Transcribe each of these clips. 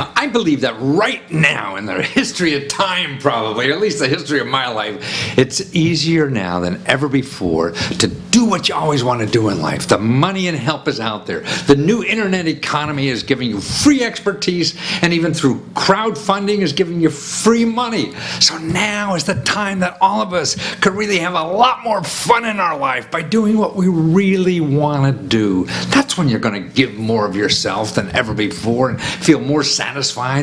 Now, I believe that right now in the history of time, probably, or at least the history of my life, it's easier now than ever before to do what you always want to do in life. The money and help is out there. The new internet economy is giving you free expertise, and even through crowdfunding is giving you free money. So now is the time that all of us could really have a lot more fun in our life by doing what we really want to do. That's when you're going to give more of yourself than ever before and feel more satisfied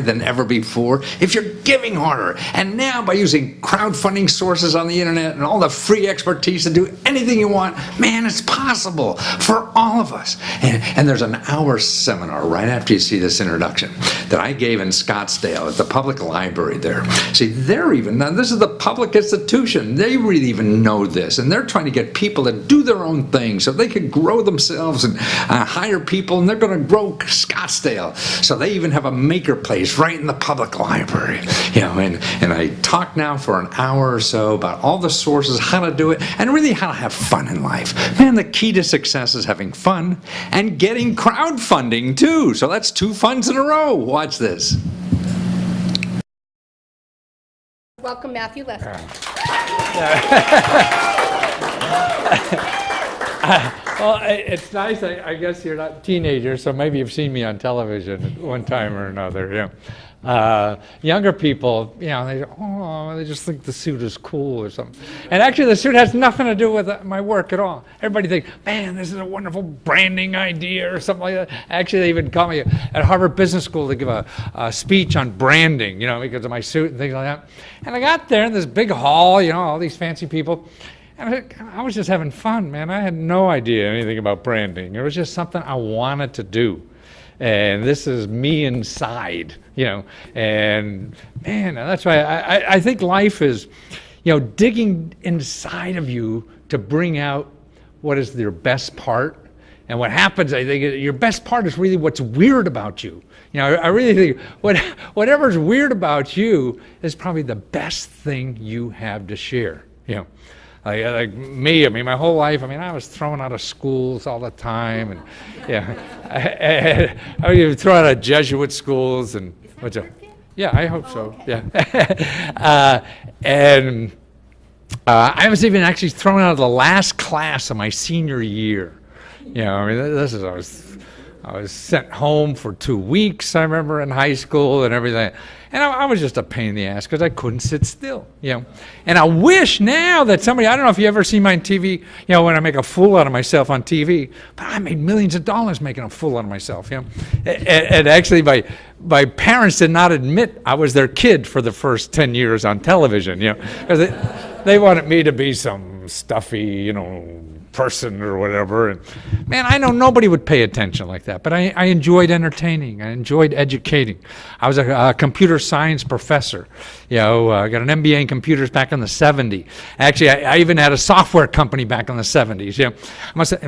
than ever before if you're giving harder. And now by using crowdfunding sources on the internet and all the free expertise to do anything you want, man, it's possible for all of us. And there's an hour seminar right after you see this introduction that I gave in Scottsdale at the public library there. See, now this is the public institution. They really even know this, and they're trying to get people to do their own thing so they can grow themselves and hire people, and they're going to grow Scottsdale. So they even have a maker place right in the public library. And I talk now for an hour or so about all the sources, how to do it, and really how to have fun in life. Man, the key to success is having fun and getting crowdfunding too. So that's 2 funs in a row. Watch this. Welcome, Matthew Lesko. Well, it's nice. I guess you're not teenagers, so maybe you've seen me on television at one time or another. Younger people, they just think the suit is cool or something. And actually, the suit has nothing to do with my work at all. Everybody thinks, man, this is a wonderful branding idea or something like that. Actually, they even call me at Harvard Business School to give a speech on branding, because of my suit and things like that. And I got there in this big hall, all these fancy people. And I was just having fun, man. I had no idea anything about branding. It was just something I wanted to do. And this is me inside, and man, that's why I think life is, digging inside of you to bring out what is your best part. And what happens, I think, your best part is really what's weird about you. I really think whatever's weird about you is probably the best thing you have to share, Like me, my whole life, I was thrown out of schools all the time, and I was thrown out of Jesuit schools, and what's up? Yeah, I hope so. Yeah, and I was even actually thrown out of the last class of my senior year. I was sent home for 2 weeks, I remember, in high school and everything. And I was just a pain in the ass because I couldn't sit still, And I wish now that somebody, I don't know if you ever see my TV, when I make a fool out of myself on TV, but I made millions of dollars making a fool out of myself, And actually my parents did not admit I was their kid for the first 10 years on television, because they wanted me to be some stuffy, person or whatever. And man, I know nobody would pay attention like that, but I enjoyed entertaining. I enjoyed educating. I was a computer science professor. I got an MBA in computers back in the 70s. Actually, I even had a software company back in the 70s.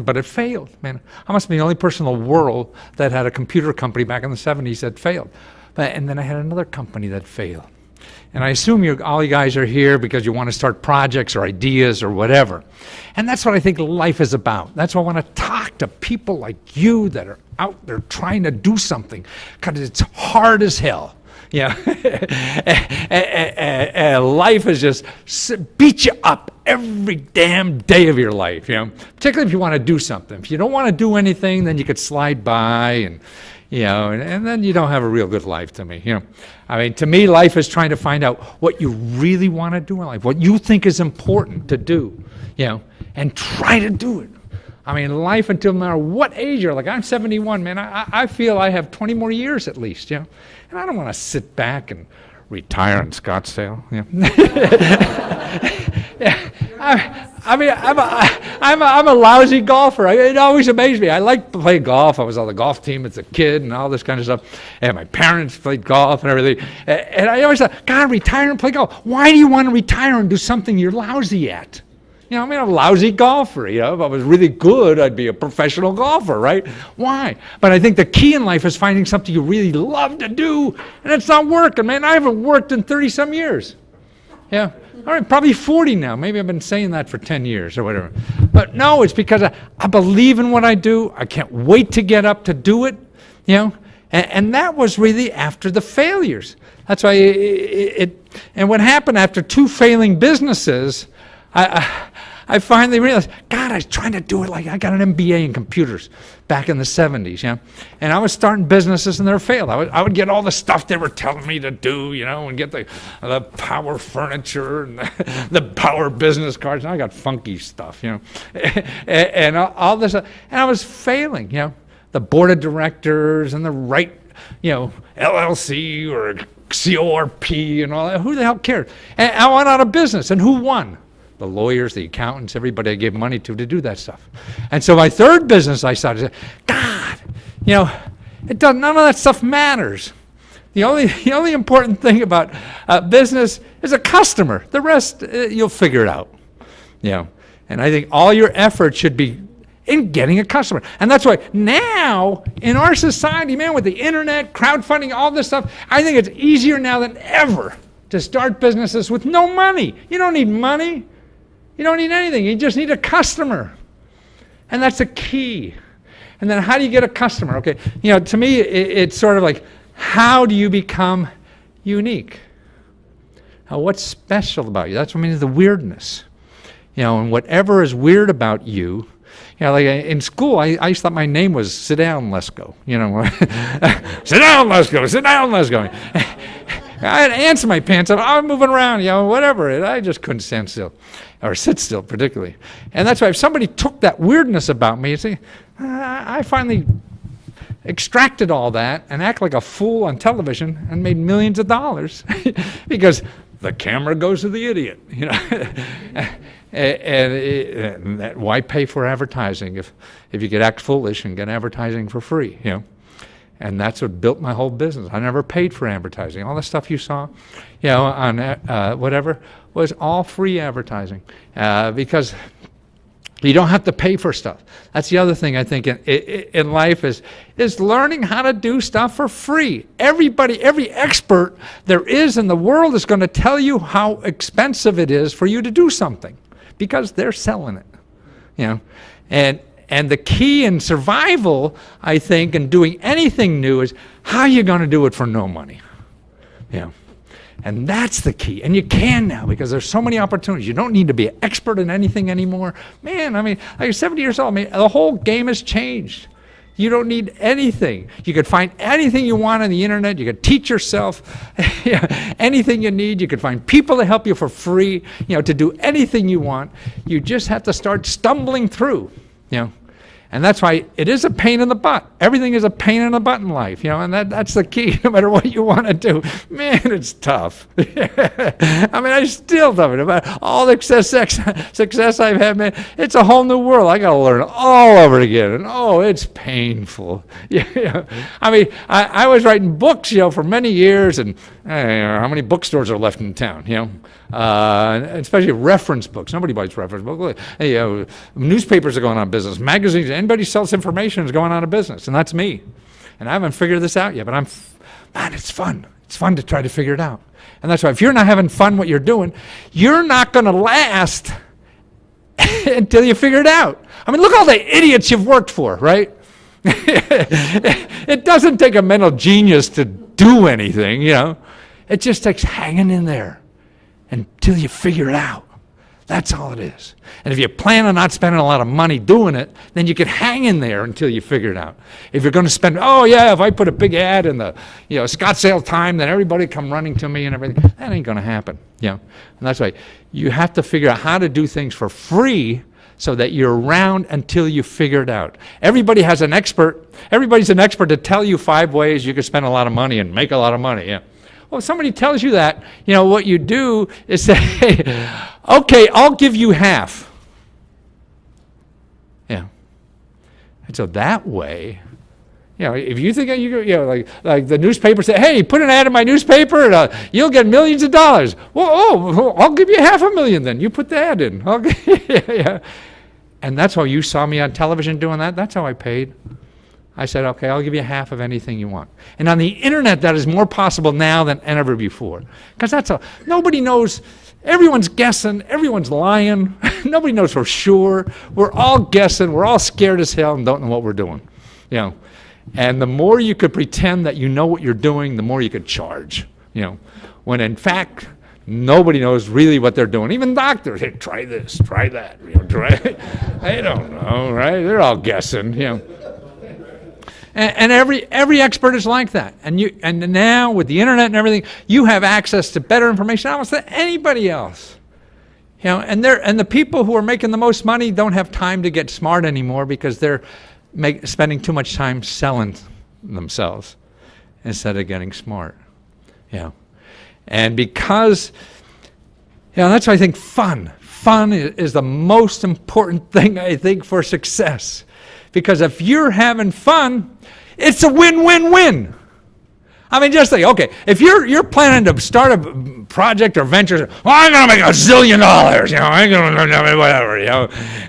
But it failed, man. I must be the only person in the world that had a computer company back in the 70s that failed. And then I had another company that failed. And I assume all you guys are here because you want to start projects or ideas or whatever. And that's what I think life is about. That's why I want to talk to people like you that are out there trying to do something, because it's hard as hell. And life is just beat you up every damn day of your life, particularly if you want to do something. If you don't want to do anything, then you could slide by and then you don't have a real good life to me, to me, life is trying to find out what you really want to do in life, what you think is important to do, and try to do it. Life until no matter what age you're, like I'm 71, man, I feel I have 20 more years at least, and I don't want to sit back and retire in Scottsdale, I'm a lousy golfer. It always amazed me. I liked to play golf. I was on the golf team as a kid and all this kind of stuff. And my parents played golf and everything. And I always thought, God, retire and play golf. Why do you want to retire and do something you're lousy at? I'm a lousy golfer. If I was really good, I'd be a professional golfer, right? Why? But I think the key in life is finding something you really love to do, and it's not working, man. I haven't worked in 30-some years. All right, probably 40 now. Maybe I've been saying that for 10 years or whatever. But no, it's because I believe in what I do. I can't wait to get up to do it, And that was really after the failures. That's why and what happened after 2 failing businesses, I finally realized, God, I was trying to do it like I got an MBA in computers back in the 70s, and I was starting businesses and they failed. I would get all the stuff they were telling me to do, and get the power furniture and the power business cards, and I got funky stuff, and all this, and I was failing, the board of directors and the right, LLC or CORP and all that. Who the hell cared? And I went out of business, and who won? The lawyers, the accountants, everybody I gave money to do that stuff. And so my 3rd business, I started, God, none of that stuff matters. The only important thing about business is a customer. The rest, you'll figure it out. And I think all your effort should be in getting a customer. And that's why now, in our society, man, with the internet, crowdfunding, all this stuff, I think it's easier now than ever to start businesses with no money. You don't need money. You don't need anything. You just need a customer. And that's the key. And then how do you get a customer? Okay, to me, it's sort of like, how do you become unique? Now, what's special about you? That's what I mean, the weirdness. And whatever is weird about you, like in school, I used to thought my name was Sit Down, Lesko. Sit down, Lesko. Sit down, Lesko. I had ants in my pants. I'm moving around, whatever. I just couldn't stand still, or sit still particularly. And that's why if somebody took that weirdness about me, I finally extracted all that and act like a fool on television and made millions of dollars because the camera goes to the idiot, and why pay for advertising if you could act foolish and get advertising for free, And that's what built my whole business. I never paid for advertising. All the stuff you saw, on whatever, was all free advertising because you don't have to pay for stuff. That's the other thing I think in life is learning how to do stuff for free. Everybody, every expert there is in the world is going to tell you how expensive it is for you to do something because they're selling it, And the key in survival, I think, in doing anything new is how you're going to do it for no money. And that's the key. And you can now because there's so many opportunities. You don't need to be an expert in anything anymore. Man, like you're 70 years old. The whole game has changed. You don't need anything. You could find anything you want on the internet. You could teach yourself anything you need. You could find people to help you for free, to do anything you want. You just have to start stumbling through, And that's why it is a pain in the butt. Everything is a pain in the butt in life, and that's the key. No matter what you want to do, man, it's tough. I still love it. About all the success I've had, man, it's a whole new world. I got to learn all over again, and it's painful. I was writing books, for many years, and how many bookstores are left in town, especially reference books. Nobody buys reference books. Newspapers are going on business. Magazines. Anybody sells information is going out of business, and that's me. And I haven't figured this out yet, but man, it's fun. It's fun to try to figure it out. And that's why if you're not having fun what you're doing, you're not going to last until you figure it out. Look at all the idiots you've worked for, right? It doesn't take a mental genius to do anything, It just takes hanging in there until you figure it out. That's all it is. And if you plan on not spending a lot of money doing it, then you can hang in there until you figure it out. If you're going to spend, if I put a big ad in the Scottsdale Time, then everybody come running to me and everything. That ain't going to happen. And that's why you have to figure out how to do things for free so that you're around until you figure it out. Everybody has an expert. Everybody's an expert to tell you 5 ways you can spend a lot of money and make a lot of money. Well, if somebody tells you that, what you do is say, okay, I'll give you half. And so that way, if you think like the newspaper say, hey, put an ad in my newspaper and you'll get millions of dollars. Well, I'll give you $500,000 then. You put the ad in. Okay. And that's how you saw me on television doing that. That's how I paid. I said, okay, I'll give you half of anything you want. And on the internet, that is more possible now than ever before. Because nobody knows, everyone's guessing, everyone's lying. Nobody knows for sure. We're all guessing, we're all scared as hell and don't know what we're doing. And the more you could pretend that you know what you're doing, the more you could charge, when in fact, nobody knows really what they're doing. Even doctors, hey, try this, try that, try. They don't know, right? They're all guessing, And every expert is like that. And now with the internet and everything, you have access to better information almost than anybody else. And the people who are making the most money don't have time to get smart anymore because they're spending too much time selling themselves instead of getting smart. And because, that's why I think fun is the most important thing, I think, for success. Because if you're having fun, it's a win-win-win. I mean, just think, okay, if you're planning to start a project or venture, I'm going to make $1 zillion, I'm going to whatever,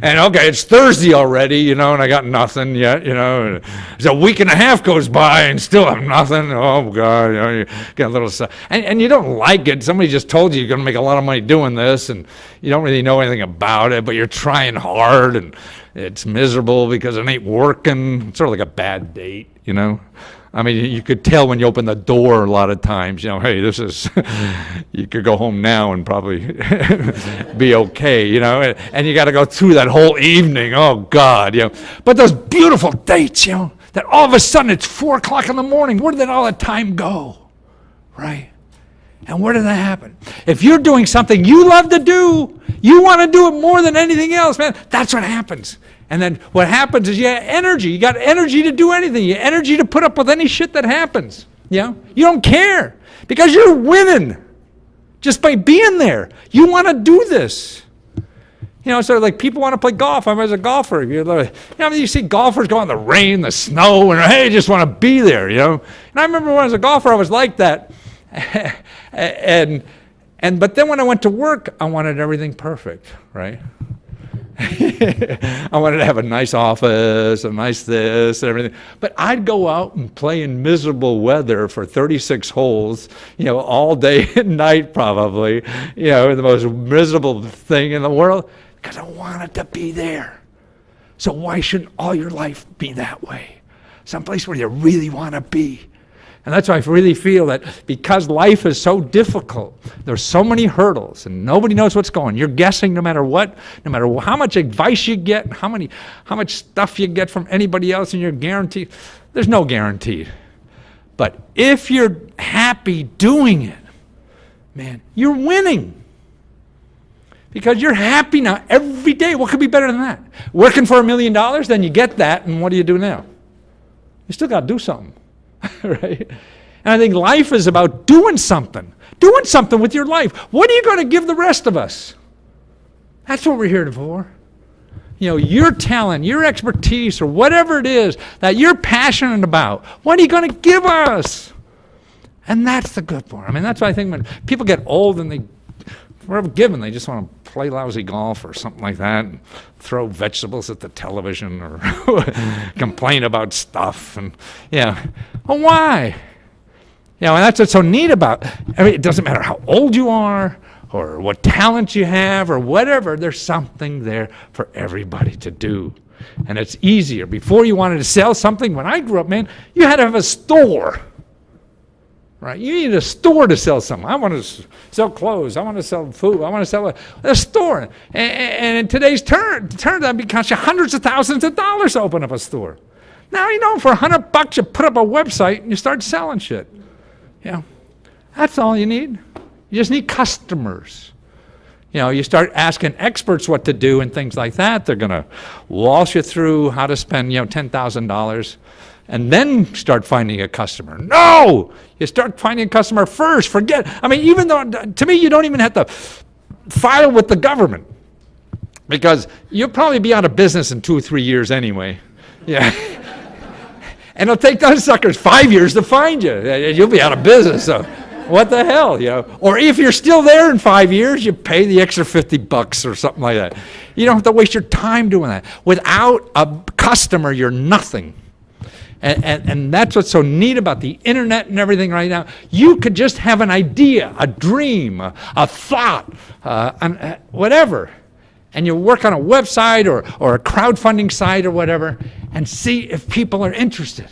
And okay, it's Thursday already, and I got nothing yet, It's a week and a half goes by and still have nothing. Oh, God, you get a little stuff. And you don't like it. Somebody just told you're going to make a lot of money doing this, and you don't really know anything about it, but you're trying hard, and it's miserable because it ain't working. It's sort of like a bad date, I mean, you could tell when you open the door a lot of times, hey, this is, you could go home now and probably be okay, and you got to go through that whole evening, oh God, But those beautiful dates, that all of a sudden it's 4 o'clock in the morning, where did all the time go, right? And where did that happen? If you're doing something you love to do, you want to do it more than anything else, man, that's what happens. And then what happens is you have energy. You got energy to do anything. You have energy to put up with any shit that happens. You don't care because you're winning just by being there. You want to do this. So like people want to play golf. I was a golfer. You see golfers go in the rain, the snow, and hey, just want to be there. And I remember when I was a golfer, I was like that. But then when I went to work, I wanted everything perfect, right? I wanted to have a nice office, a nice this, and everything. But I'd go out and play in miserable weather for 36 holes, all day and night probably, the most miserable thing in the world, because I wanted to be there. So why shouldn't all your life be that way? Someplace where you really want to be. And that's why I really feel that because life is so difficult, there's so many hurdles, and nobody knows what's going on. You're guessing no matter what, no matter how much advice you get, how much stuff you get from anybody else, and you're guaranteed. There's no guarantee. But if you're happy doing it, man, you're winning. Because you're happy now every day. What could be better than that? Working for $1 million, then you get that, and what do you do now? You still got to do something. Right? And I think life is about doing something with your life. What are you going to give the rest of us? That's what we're here for. Your talent, your expertise, or whatever it is that you're passionate about, what are you going to give us? And that's the good part. I mean, that's why I think when people get old and they just want to play lousy golf or something like that, and throw vegetables at the television or complain about stuff. And well, why? And that's what's so neat about it. I mean, it doesn't matter how old you are or what talent you have or whatever, there's something there for everybody to do. And it's easier. Before you wanted to sell something, when I grew up, man, you had to have a store. Right? You need a store to sell something. I want to sell clothes. I want to sell food. I want to sell a store. And in today's turn that becomes hundreds of thousands of dollars to open up a store. Now, for $100, you put up a website and you start selling shit. That's all you need. You just need customers. You start asking experts what to do and things like that. They're going to waltz you through how to spend, $10,000. And then start finding a customer. No! You start finding a customer first. Even though, to me, you don't even have to file with the government. Because you'll probably be out of business in 2 or 3 years anyway. Yeah. And it'll take those suckers 5 years to find you. You'll be out of business. So what the hell, Or if you're still there in 5 years, you pay the extra $50 or something like that. You don't have to waste your time doing that. Without a customer, you're nothing. And that's what's so neat about the internet and everything right now. You could just have an idea, a dream, a thought, whatever. And you work on a website or a crowdfunding site or whatever and see if people are interested.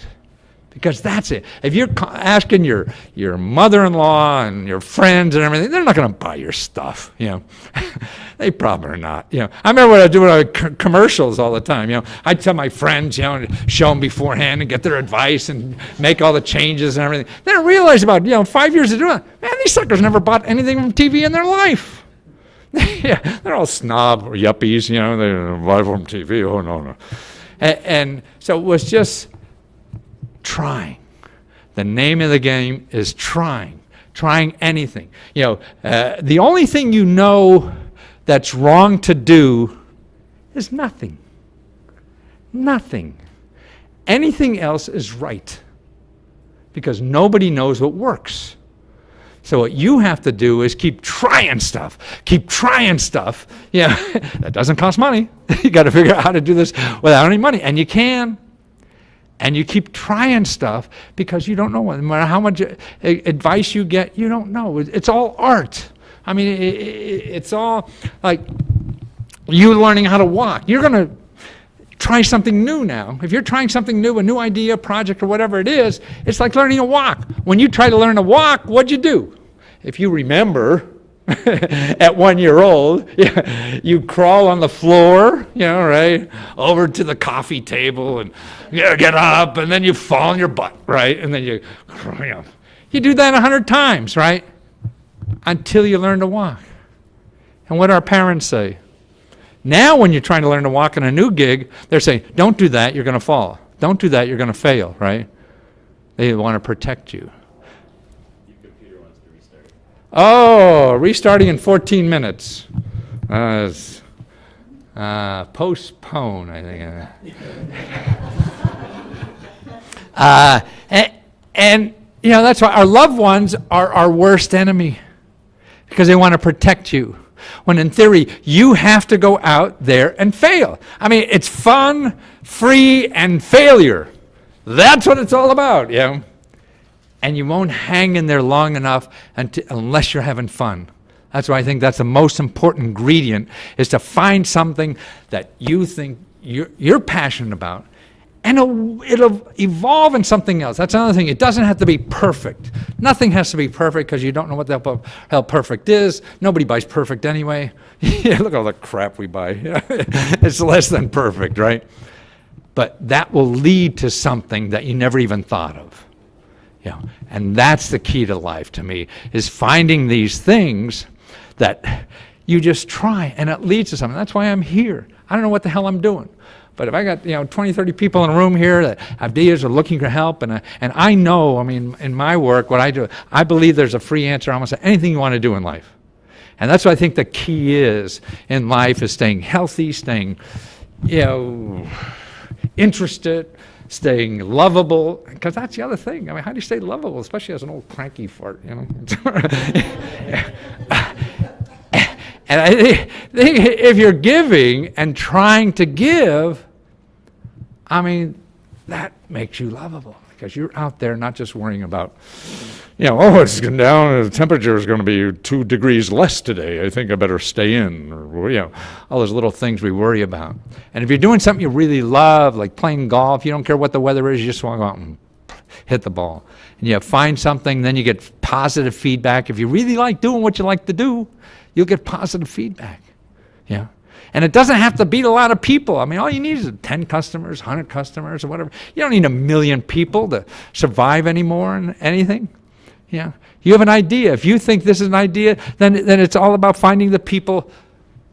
Because that's it. If you're asking your mother-in-law and your friends and everything, they're not going to buy your stuff, They probably are not, I remember what I do with commercials all the time, I'd tell my friends, show them beforehand and get their advice and make all the changes and everything. Then I realized about, 5 years of doing it, man, these suckers never bought anything from TV in their life. Yeah, they're all snob or yuppies, they buy from TV, oh, no. And so it was just trying. The name of the game is trying anything. The only thing that's wrong to do is nothing. Nothing. Anything else is right, because nobody knows what works. So what you have to do is keep trying stuff. That doesn't cost money. You got to figure out how to do this without any money, and you can. And you keep trying stuff because you don't know. No matter how much advice you get, you don't know. It's all art. I mean, it's all like you learning how to walk. You're going to try something new now. If you're trying something new, a new idea, project, or whatever it is, it's like learning to walk. When you try to learn to walk, what'd you do? If you remember, at 1 year old, you crawl on the floor, right, over to the coffee table and get up, and then you fall on your butt, right, and then you do that 100 times, right, until you learn to walk. And what our parents say? Now when you're trying to learn to walk in a new gig, they're saying, don't do that, you're going to fall. Don't do that, you're going to fail, right? They want to protect you. Oh, restarting in 14 minutes. Postpone, I think. And that's why our loved ones are our worst enemy, because they want to protect you. When in theory, you have to go out there and fail. I mean, it's fun, free, and failure. That's what it's all about, And you won't hang in there long enough unless you're having fun. That's why I think that's the most important ingredient, is to find something that you think you're passionate about, and it'll evolve in something else. That's another thing. It doesn't have to be perfect. Nothing has to be perfect, because you don't know what the hell perfect is. Nobody buys perfect anyway. Look at all the crap we buy. It's less than perfect, right? But that will lead to something that you never even thought of. And that's the key to life to me, is finding these things that you just try, and it leads to something. That's why I'm here. I don't know what the hell I'm doing. But if I got 20, 30 people in a room here that have ideas or looking for help, and I know, I mean, in my work, what I do, I believe there's a free answer almost to anything you want to do in life. And that's what I think the key is in life, is staying healthy, staying, interested, staying lovable, because that's the other thing. I mean, how do you stay lovable, especially as an old cranky fart, And I think if you're giving and trying to give, I mean, that makes you lovable, because you're out there not just worrying about, it's going down, the temperature is going to be 2 degrees less today, I think I better stay in, or, all those little things we worry about. And if you're doing something you really love, like playing golf, you don't care what the weather is, you just want to go out and hit the ball. And you find something, then you get positive feedback. If you really like doing what you like to do, you'll get positive feedback. And it doesn't have to beat a lot of people. I mean, all you need is 10 customers, 100 customers, or whatever. You don't need 1 million people to survive anymore in anything. You have an idea. If you think this is an idea, then it's all about finding the people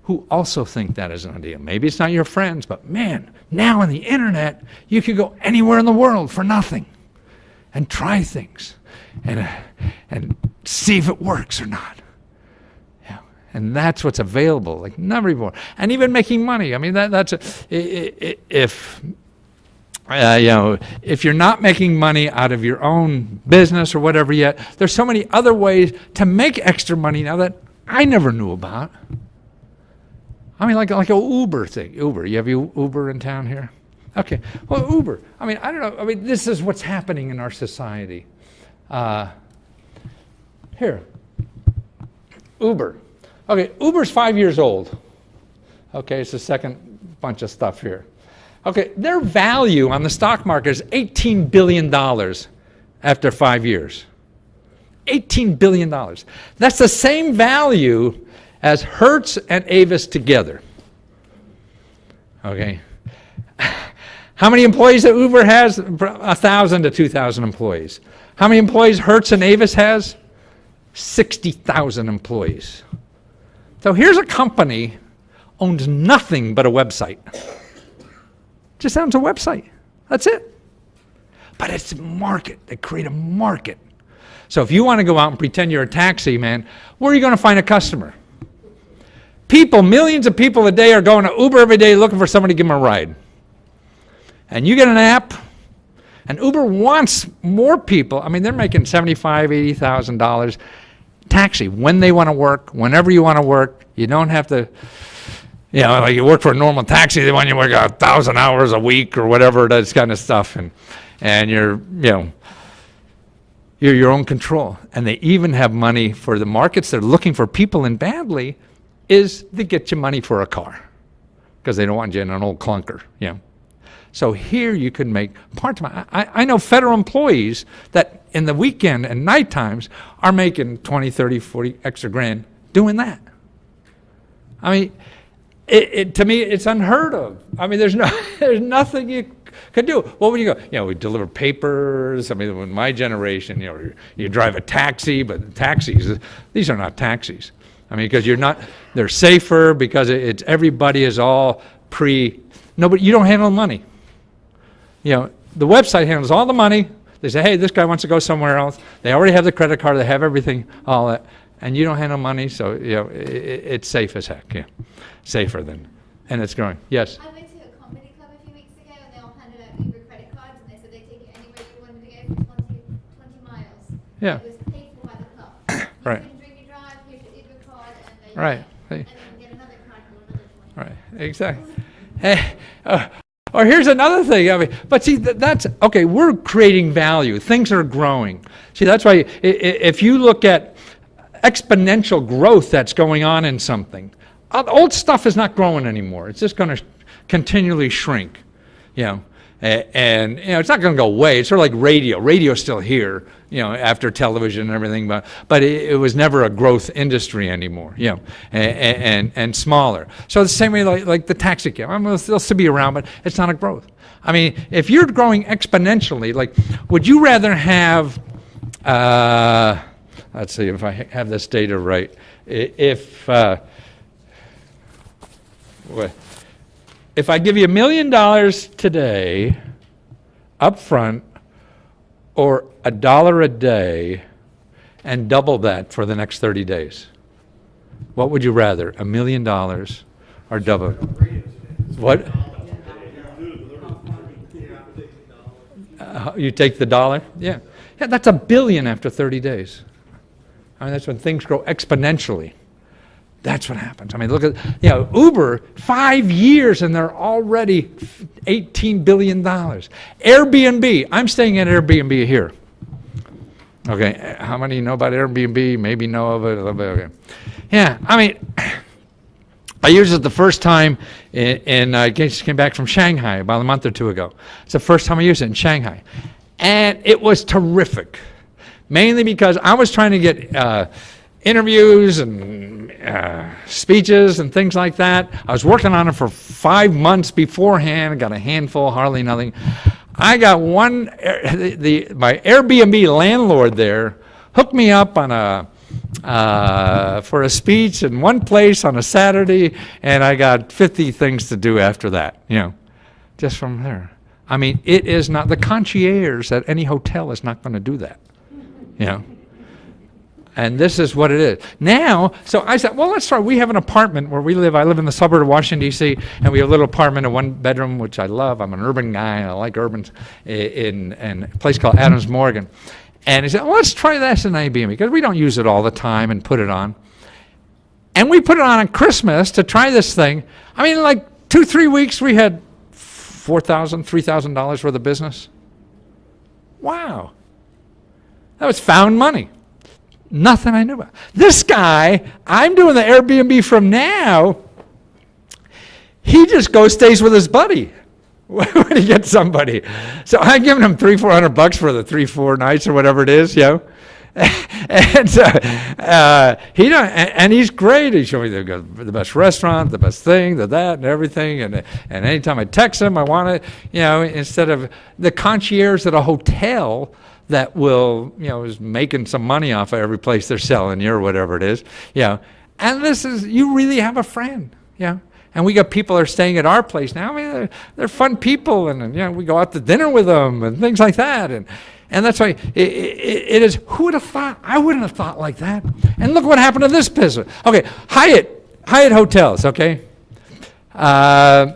who also think that is an idea. Maybe it's not your friends, but man, now on the internet, you can go anywhere in the world for nothing and try things and see if it works or not. And that's what's available, like never before. And even making money. I mean, if you're not making money out of your own business or whatever yet, there's so many other ways to make extra money now that I never knew about. I mean, like a Uber thing. Uber, you have Uber in town here? Okay, well, Uber. I mean, I don't know. I mean, this is what's happening in our society. Here, Uber. Okay, Uber's 5 years old. Okay, it's the second bunch of stuff here. Okay, their value on the stock market is $18 billion after 5 years. $18 billion. That's the same value as Hertz and Avis together. Okay. How many employees that Uber has? 1,000 to 2,000 employees. How many employees Hertz and Avis has? 60,000 employees. So here's a company owns nothing but a website. Just owns a website. That's it. But it's a market. They create a market. So if you want to go out and pretend you're a taxi man, where are you going to find a customer? People, millions of people a day are going to Uber every day looking for somebody to give them a ride. And you get an app, and Uber wants more people. I mean, they're making $75,000, $80,000 taxi when they want to work, whenever you want to work. You don't have to, you know, like you work for a normal taxi, they want you to work 1,000 hours a week or whatever, that kind of stuff. And you're, you know, you're your own control. And they even have money for the markets they're looking for people in badly is to get you money for a car because they don't want you in an old clunker, you know. So here you can make part-time. I know federal employees that in the weekend and night times are making 20, 30, 40 extra grand doing that. I mean, to me, it's unheard of. I mean, there's nothing you could do. What would you go? You know, we deliver papers. I mean, in my generation, you know, you drive a taxi, but taxis, these are not taxis. I mean, because they're safer because everybody is all nobody, you don't handle money. You know, the website handles all the money. They say, hey, this guy wants to go somewhere else. They already have the credit card. They have everything, all that. And you don't handle money, so, you know, it's safe as heck, yeah. Safer than, and it's growing. Yes? I went to a comedy club a few weeks ago, and they all handed out Uber credit cards, and they said they take you anywhere you wanted to go for 20 miles. Yeah. It was paid for by the club. You Right. couldn't drink and drive, here's your Uber card, and they Right. and then you get another card for another 20. Right, exactly. Or here's another thing. I mean, but see, that's okay. We're creating value. Things are growing. See, that's why if you look at exponential growth that's going on in something, old stuff is not growing anymore. It's just going to continually shrink. You know, and you know it's not going to go away. It's sort of like radio. Radio's still here. You know, after television and everything, but it was never a growth industry anymore. You know, and smaller. So the same way like the taxi cab. I mean, they'll still be around, but it's not a growth. I mean, if you're growing exponentially, like, would you rather have? Let's see if I have this data right. If I give you $1 million today, up front, or $1 a day, and double that for the next 30 days, what would you rather, $1 million or double? What? You take the dollar? Yeah. Yeah, that's $1 billion after 30 days. I mean, that's when things grow exponentially. That's what happens. I mean, look at, you know, Uber, 5 years and they're already $18 billion. Airbnb, I'm staying at Airbnb here. Okay, how many know about Airbnb? Maybe know of it a little bit. Okay. Yeah, I mean, I used it the first time I just came back from Shanghai about a month or two ago. It's the first time I used it in Shanghai. And it was terrific, mainly because I was trying to get interviews and speeches and things like that. I was working on it for 5 months beforehand. I got a handful, hardly nothing. I got one, my Airbnb landlord there hooked me up on for a speech in one place on a Saturday, and I got 50 things to do after that, you know, just from there. I mean, it is not, the concierge at any hotel is not going to do that, you know. And this is what it is. Now, so I said, well, let's try. We have an apartment where we live. I live in the suburb of Washington, D.C., and we have a little apartment, a one-bedroom, which I love. I'm an urban guy, and I like urbans, in a place called Adams Morgan. And he said, well, let's try this in Airbnb, because we don't use it all the time and put it on. And we put it on Christmas to try this thing. I mean, like 2-3 weeks, we had $4,000, $3,000 worth of business. Wow. That was found money. Nothing I knew about. This guy, I'm doing the Airbnb from now, he just stays with his buddy. when you get somebody. So I'm giving him $300-400 for the 3-4 nights or whatever it is, and so he's great. He showed me the best restaurant, the best thing, that, and everything. And anytime I text him, I want to, instead of the concierge at a hotel that will, is making some money off of every place they're selling you or whatever it is, And this is, you really have a friend, And we got people that are staying at our place now. I mean, they're fun people, and we go out to dinner with them and things like that. And that's why it is, who would have thought? I wouldn't have thought like that. And look what happened to this business. Okay, Hyatt hotels, okay? Their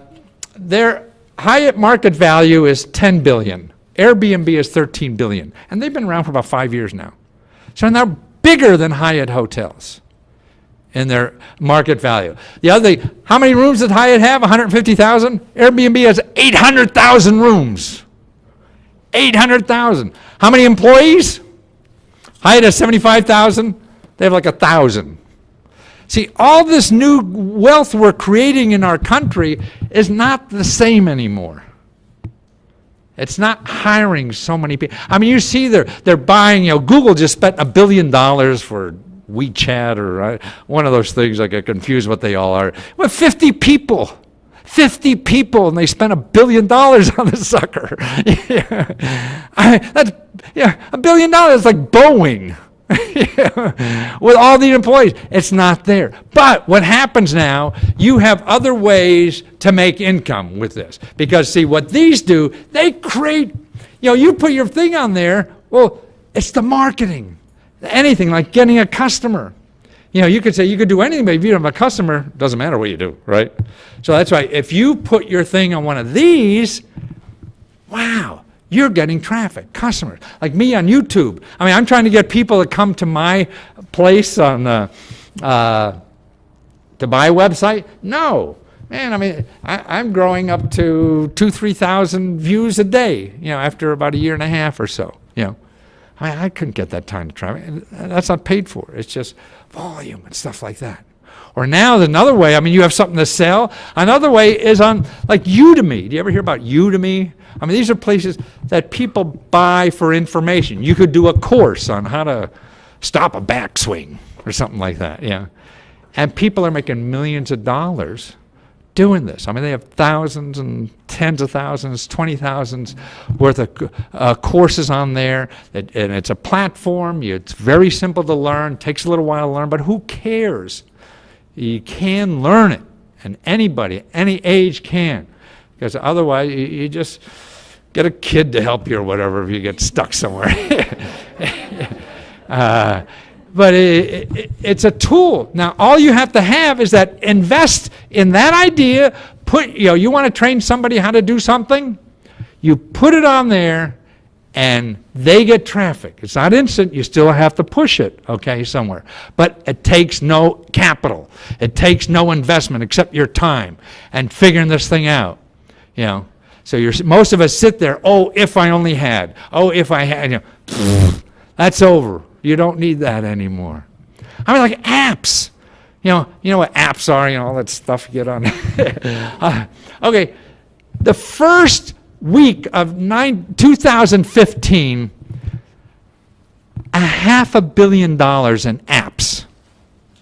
Hyatt market value is $10 billion. Airbnb is $13 billion. And they've been around for about 5 years now. So they're bigger than Hyatt hotels in their market value. The other thing, how many rooms does Hyatt have? 150,000? Airbnb has 800,000 rooms. 800,000. How many employees? Hyatt has 75,000. They have like 1,000. See, all this new wealth we're creating in our country is not the same anymore. It's not hiring so many people. I mean, you see they're buying, Google just spent $1 billion for WeChat or one of those things. I get confused what they all are. With 50 people. 50 people, and they spent $1 billion on the sucker. That's $1 billion is like Boeing. With all the employees. It's not there. But what happens now, you have other ways to make income with this. Because see, what these do, they create, you put your thing on there, well, it's the marketing. Anything like getting a customer. You could say you could do anything, but if you don't have a customer, it doesn't matter what you do, right? So that's why if you put your thing on one of these, wow, you're getting traffic, customers. Like me on YouTube. I mean, I'm trying to get people to come to my place on to my website. No. Man, I mean, I'm growing up to 2,000-3,000 views a day, after about a year and a half or so, I couldn't get that kind of traffic. That's not paid for. It's just volume and stuff like that. Or now another way, I mean, you have something to sell. Another way is on like Udemy. Do you ever hear about Udemy? I mean, these are places that people buy for information. You could do a course on how to stop a backswing or something like that, And people are making millions of dollars doing this. I mean, they have thousands and tens of thousands, 20,000s worth of courses on there, and it's a platform. It's very simple to learn, takes a little while to learn, but who cares? You can learn it, and anybody, any age can, because otherwise you just get a kid to help you or whatever if you get stuck somewhere. But it's a tool. Now, all you have to have is that invest in that idea. You want to train somebody how to do something? You put it on there, and they get traffic. It's not instant. You still have to push it, somewhere. But it takes no capital. It takes no investment except your time and figuring this thing out, So most of us sit there, if I only had. If I had. That's over. You don't need that anymore. I mean, like apps. You know what apps are, all that stuff you get on. Okay, the first week of 2015, $500 million in apps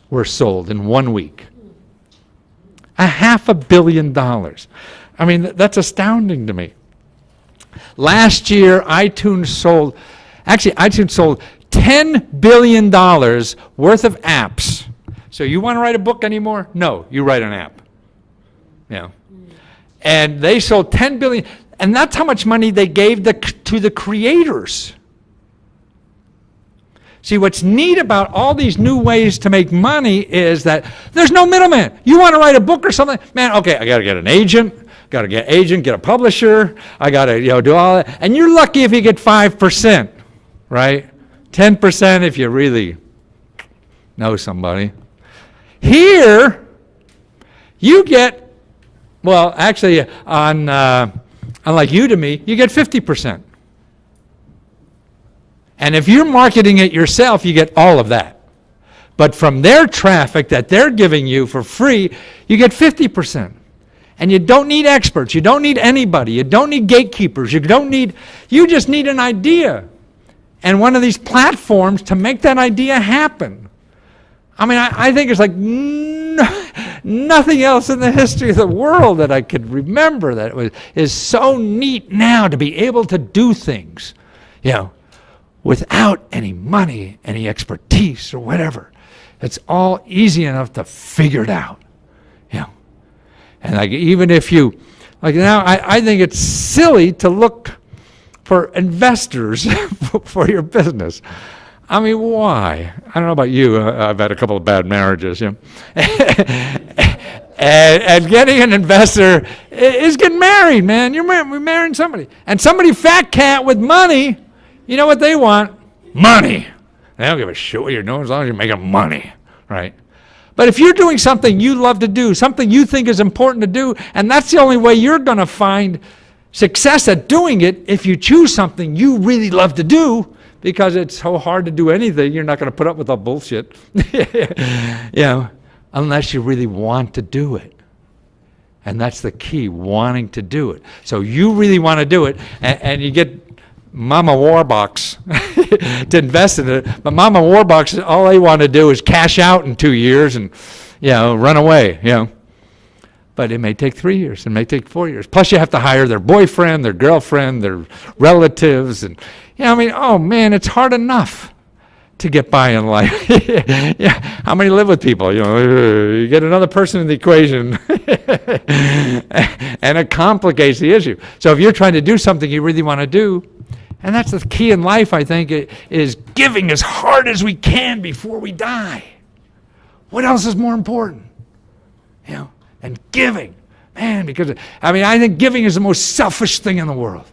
were sold in 1 week. $500 million. I mean, that's astounding to me. Last year, iTunes sold $10 billion worth of apps. So you want to write a book anymore? No, you write an app. And they sold $10 billion, and that's how much money they gave to the creators. See, what's neat about all these new ways to make money is that there's no middleman. You want to write a book or something? Man, okay, I got to get an agent. Got to get an agent, get a publisher. I got to do all that. And you're lucky if you get 5%, right? 10% if you really know somebody. Here, you get, well, actually, on like Udemy, you get 50%. And if you're marketing it yourself, you get all of that. But from their traffic that they're giving you for free, you get 50%. And you don't need experts. You don't need anybody. You don't need gatekeepers. You just need an idea. And one of these platforms to make that idea happen. I mean, I think it's like nothing else in the history of the world that I could remember that is so neat now to be able to do things, without any money, any expertise or whatever. It's all easy enough to figure it out, And like even if you, like now, I think it's silly to look for investors for your business. I mean, why? I don't know about you. I've had a couple of bad marriages, and getting an investor is getting married, man. We're marrying somebody. And somebody fat cat with money, you know what they want? Money. They don't give a shit what you're doing as long as you're making money, right? But if you're doing something you love to do, something you think is important to do, and that's the only way you're going to find success at doing it, if you choose something you really love to do, because it's so hard to do anything, you're not going to put up with all bullshit, unless you really want to do it. And that's the key, wanting to do it. So you really want to do it, and you get Mama Warbucks to invest in it, but Mama Warbucks, all they want to do is cash out in 2 years and, run away, But it may take 3 years, it may take 4 years. Plus you have to hire their boyfriend, their girlfriend, their relatives, and, oh man, it's hard enough to get by in life. How many live with people? You get another person in the equation, and it complicates the issue. So if you're trying to do something you really want to do, and that's the key in life, I think, is giving as hard as we can before we die. What else is more important? And giving, man, because I think giving is the most selfish thing in the world,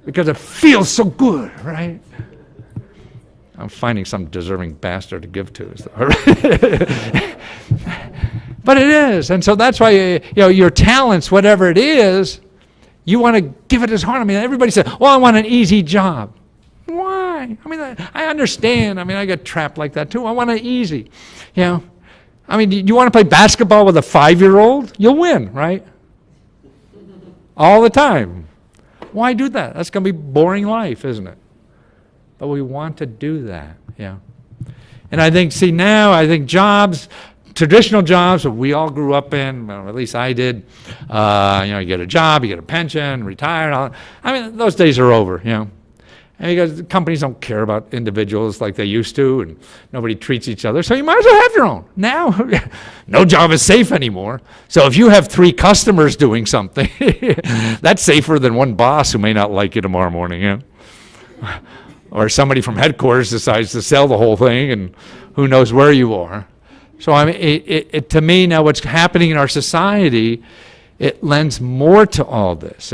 because it feels so good, right? I'm finding some deserving bastard to give to. But it is, and so that's why your talents, whatever it is, you want to give it as hard. Everybody says, "Well, I want an easy job." Why? I understand. I get trapped like that too. I want it easy, do you want to play basketball with a 5-year-old? You'll win, right? All the time. Why do that? That's going to be boring life, isn't it? But we want to do that, And I think, jobs, traditional jobs that we all grew up in, well, at least I did, you get a job, you get a pension, retire, those days are over, And because companies don't care about individuals like they used to, and nobody treats each other, so you might as well have your own. Now, no job is safe anymore. So if you have 3 customers doing something, that's safer than one boss who may not like you tomorrow morning, Or somebody from headquarters decides to sell the whole thing, and who knows where you are. So to me now, what's happening in our society, it lends more to all this,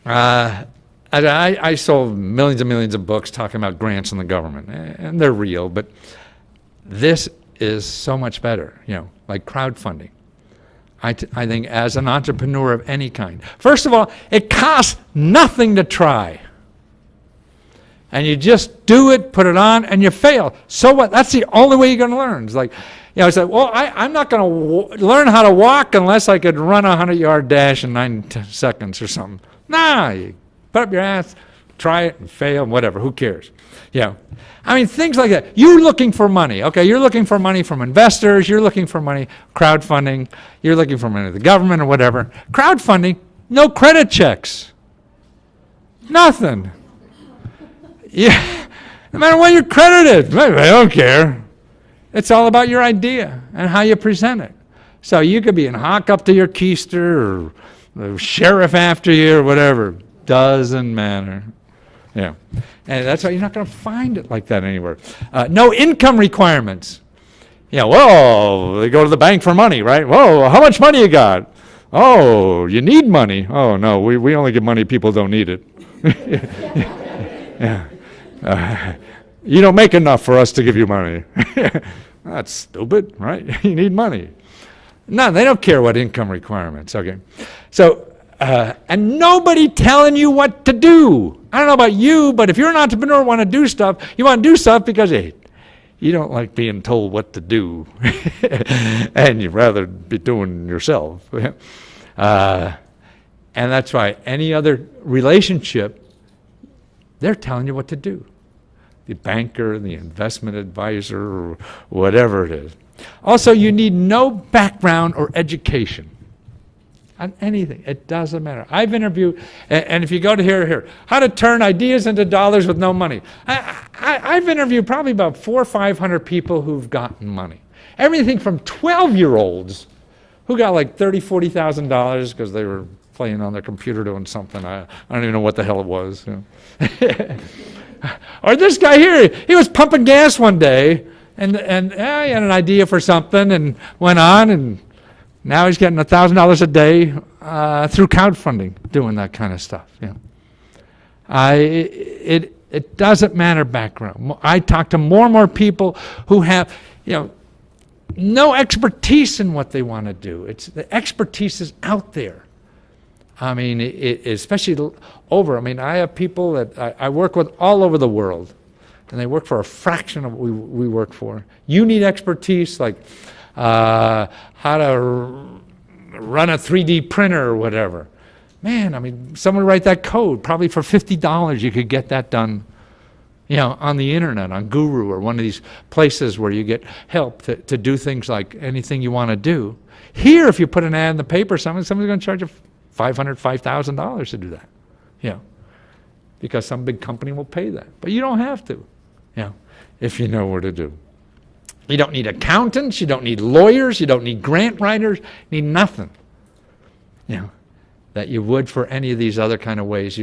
I sold millions and millions of books talking about grants from the government, and they're real, but this is so much better, like crowdfunding. I think as an entrepreneur of any kind, first of all, it costs nothing to try. And you just do it, put it on, and you fail. So what? That's the only way you're going to learn. It's like, it's like, well, I'm not going to learn how to walk unless I could run a 100-yard dash in 9 seconds or something. Nah, you put up your ass, try it, and fail, and whatever. Who cares? Things like that. You're looking for money. Okay, you're looking for money from investors. You're looking for money, crowdfunding. You're looking for money to the government or whatever. Crowdfunding, no credit checks. Nothing. No matter what you're credited, I don't care. It's all about your idea and how you present it. So you could be in hock up to your keister, or the sheriff after you, or whatever. Doesn't matter. And that's why you're not going to find it like that anywhere. No income requirements. Whoa, they go to the bank for money, right? Whoa, how much money you got? Oh, you need money. Oh, no, we only give money people don't need it. You don't make enough for us to give you money. That's stupid, right? You need money. No, they don't care what income requirements, okay? So, and nobody telling you what to do. I don't know about you, but if you're an entrepreneur and want to do stuff, you want to do stuff because, hey, you don't like being told what to do, and you'd rather be doing yourself. And that's why any other relationship, they're telling you what to do. The banker, the investment advisor, or whatever it is. Also, you need no background or education on anything. It doesn't matter. I've interviewed, and if you go to here, how to turn ideas into dollars with no money. I've interviewed probably about 400 or 500 people who've gotten money. Everything from 12-year-olds who got like $30,000, $40,000 because they were playing on their computer doing something. I don't even know what the hell it was. You know. Or this guy here, he was pumping gas one day, and he had an idea for something and went on, and now he's getting $1,000 a day through crowdfunding, doing that kind of stuff. You know. It doesn't matter background. I talk to more and more people who have, no expertise in what they want to do. The expertise is out there. I mean, especially I have people that I work with all over the world, and they work for a fraction of what we work for. You need expertise like how to run a 3D printer or whatever. Man, someone write that code. Probably for $50 you could get that done, on the internet, on Guru or one of these places where you get help to do things like anything you want to do. Here, if you put an ad in the paper, somebody's going to charge you $500, $5,000 to do that, because some big company will pay that. But you don't have to, if you know what to do. You don't need accountants, you don't need lawyers, you don't need grant writers, you need nothing, that you would for any of these other kind of ways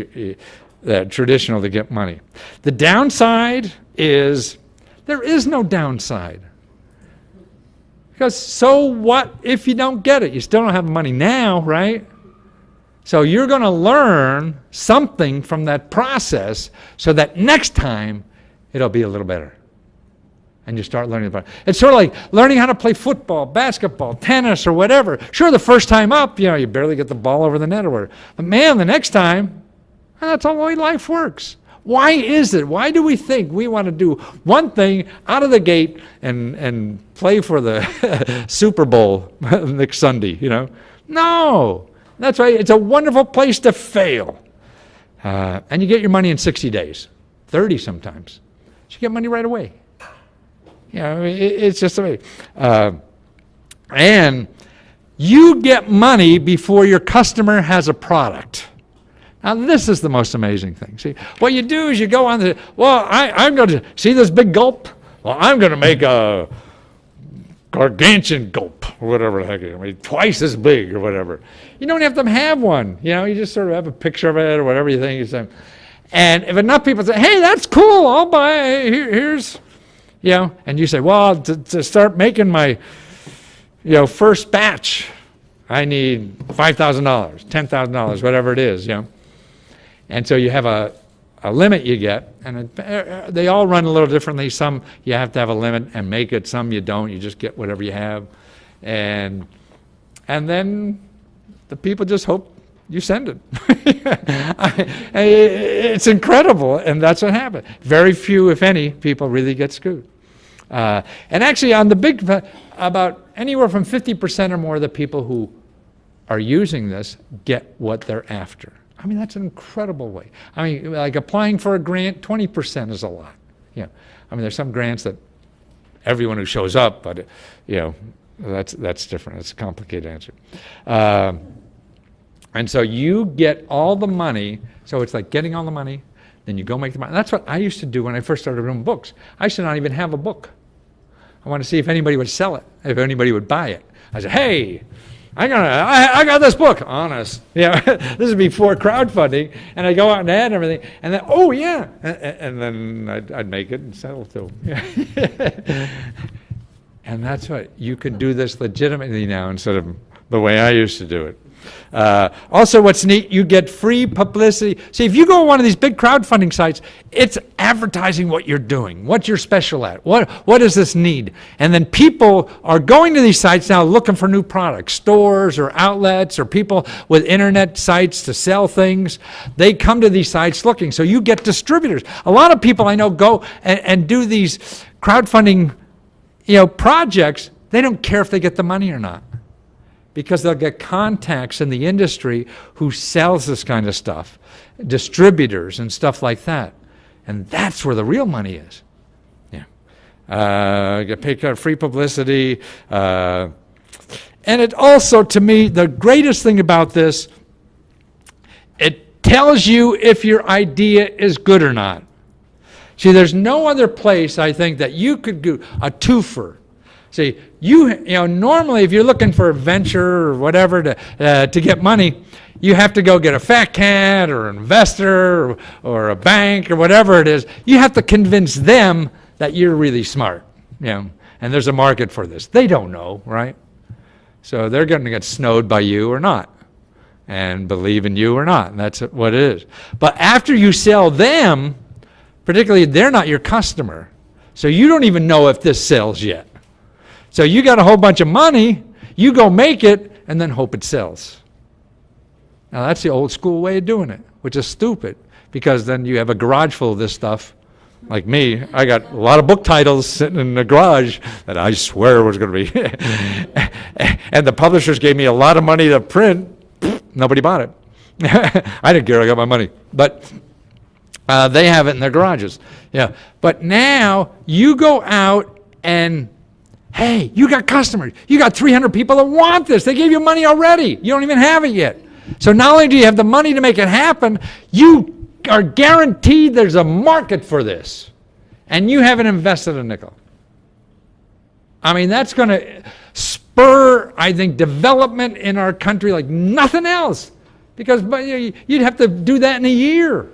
that are traditional to get money. The downside is there is no downside. Because so what if you don't get it? You still don't have money now, right? So you're going to learn something from that process so that next time it'll be a little better. And you start learning about it. It's sort of like learning how to play football, basketball, tennis, or whatever. Sure, the first time up, you barely get the ball over the net or whatever. But man, the next time, that's all the way life works. Why is it? Why do we think we want to do one thing out of the gate and play for the Super Bowl next Sunday, No. That's right. It's a wonderful place to fail. And you get your money in 60 days, 30 sometimes. So you get money right away. It's just amazing. And you get money before your customer has a product. Now, this is the most amazing thing. See, what you do is you go on I'm going to see this big gulp? Well, I'm going to make a gargantuan gulp, or whatever the heck it is. Twice as big or whatever. You don't have to have one. You just sort of have a picture of it or whatever you think. And if enough people say, hey, that's cool, I'll buy it. Here's, and you say, well, to start making my, first batch, I need $5,000, $10,000, whatever it is, And so you have a limit you get, and they all run a little differently. Some you have to have a limit and make it. Some you don't. You just get whatever you have, and then the people just hope you send it. It's incredible, and that's what happened. Very few, if any, people really get screwed. And actually, on the big, about anywhere from 50% or more of the people who are using this get what they're after. That's an incredible way. Like applying for a grant, 20% is a lot. There's some grants that everyone who shows up, but that's different. It's a complicated answer. And so you get all the money. So it's like getting all the money, then you go make the money. That's what I used to do when I first started doing books. I used to not even have a book. I wanted to see if anybody would sell it, if anybody would buy it. I said, hey, I got this book, honest. This is before crowdfunding, and I go out and ad and everything, and then, oh yeah, and then I'd make it and sell it to them. And that's what, you can do this legitimately now instead of the way I used to do it. Also, what's neat, you get free publicity. See, if you go on one of these big crowdfunding sites, it's advertising what you're doing, what you're special at, what does this need? And then people are going to these sites now looking for new products, stores or outlets or people with internet sites to sell things. They come to these sites looking, so you get distributors. A lot of people I know go and do these crowdfunding projects. They don't care if they get the money or not, because they'll get contacts in the industry who sells this kind of stuff, distributors and stuff like that. And that's where the real money is. Yeah. Get paid free publicity. And it also, to me, the greatest thing about this, it tells you if your idea is good or not. See, there's no other place, I think, that you could do a twofer. See, you know, normally if you're looking for a venture or whatever to get money, you have to go get a fat cat or an investor or a bank or whatever it is. You have to convince them that you're really smart, and there's a market for this. They don't know, right? So they're going to get snowed by you or not, and believe in you or not, and that's what it is. But after you sell them, particularly they're not your customer, so you don't even know if this sells yet. So you got a whole bunch of money, you go make it, and then hope it sells. Now that's the old school way of doing it, which is stupid, because then you have a garage full of this stuff. Like me, I got a lot of book titles sitting in the garage that I swear was going to be. And the publishers gave me a lot of money to print. Nobody bought it. I didn't care, I got my money. But they have it in their garages. Yeah. But now you go out and, hey, you got customers. You got 300 people that want this. They gave you money already. You don't even have it yet. So not only do you have the money to make it happen, you are guaranteed there's a market for this. And you haven't invested a nickel. I mean, that's going to spur, I think, development in our country like nothing else. Because you'd have to do that in a year.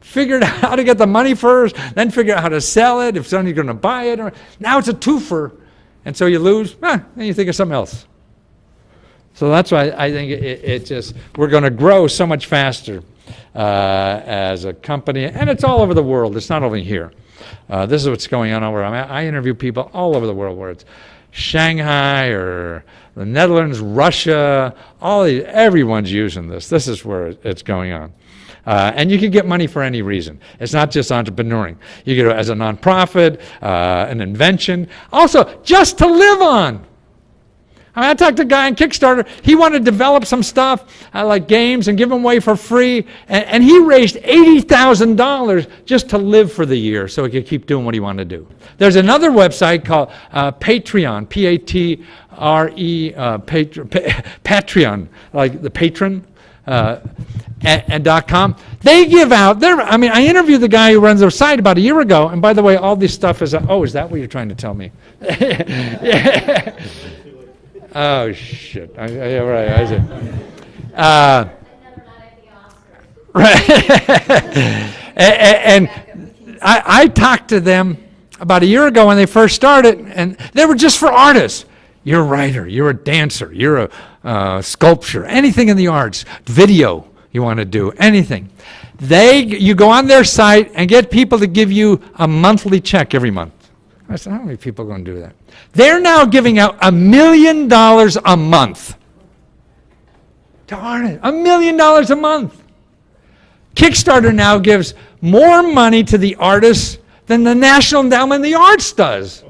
Figure out how to get the money first, then figure out how to sell it, if somebody's going to buy it. Now it's a twofer. And so you lose, then you think of something else. So that's why I think it just, we're going to grow so much faster as a company. And it's all over the world. It's not only here. This is what's going on over. I interview people all over the world, where it's Shanghai or the Netherlands, Russia, everyone's using this. This is where it's going on. And you can get money for any reason. It's not just entrepreneuring. You get it as a nonprofit, an invention, also just to live on. I mean, I talked to a guy on Kickstarter. He wanted to develop some stuff like games and give them away for free, and he raised $80,000 just to live for the year so he could keep doing what he wanted to do. There's another website called Patreon, P-A-T-R-E, Patreon, like the patron. And .com. They give out, I interviewed the guy who runs their site about a year ago, and by the way, all this stuff is, is that what you're trying to tell me? Yeah. Oh, shit. Yeah, right. I see. Right. And I talked to them about a year ago when they first started, and they were just for artists. You're a writer, you're a dancer, you're a sculptor, anything in the arts, video you want to do, anything. You go on their site and get people to give you a monthly check every month. I said, how many people are going to do that? They're now giving out $1 million a month to artists. $1 million a month. Kickstarter now gives more money to the artists than the National Endowment of the Arts does.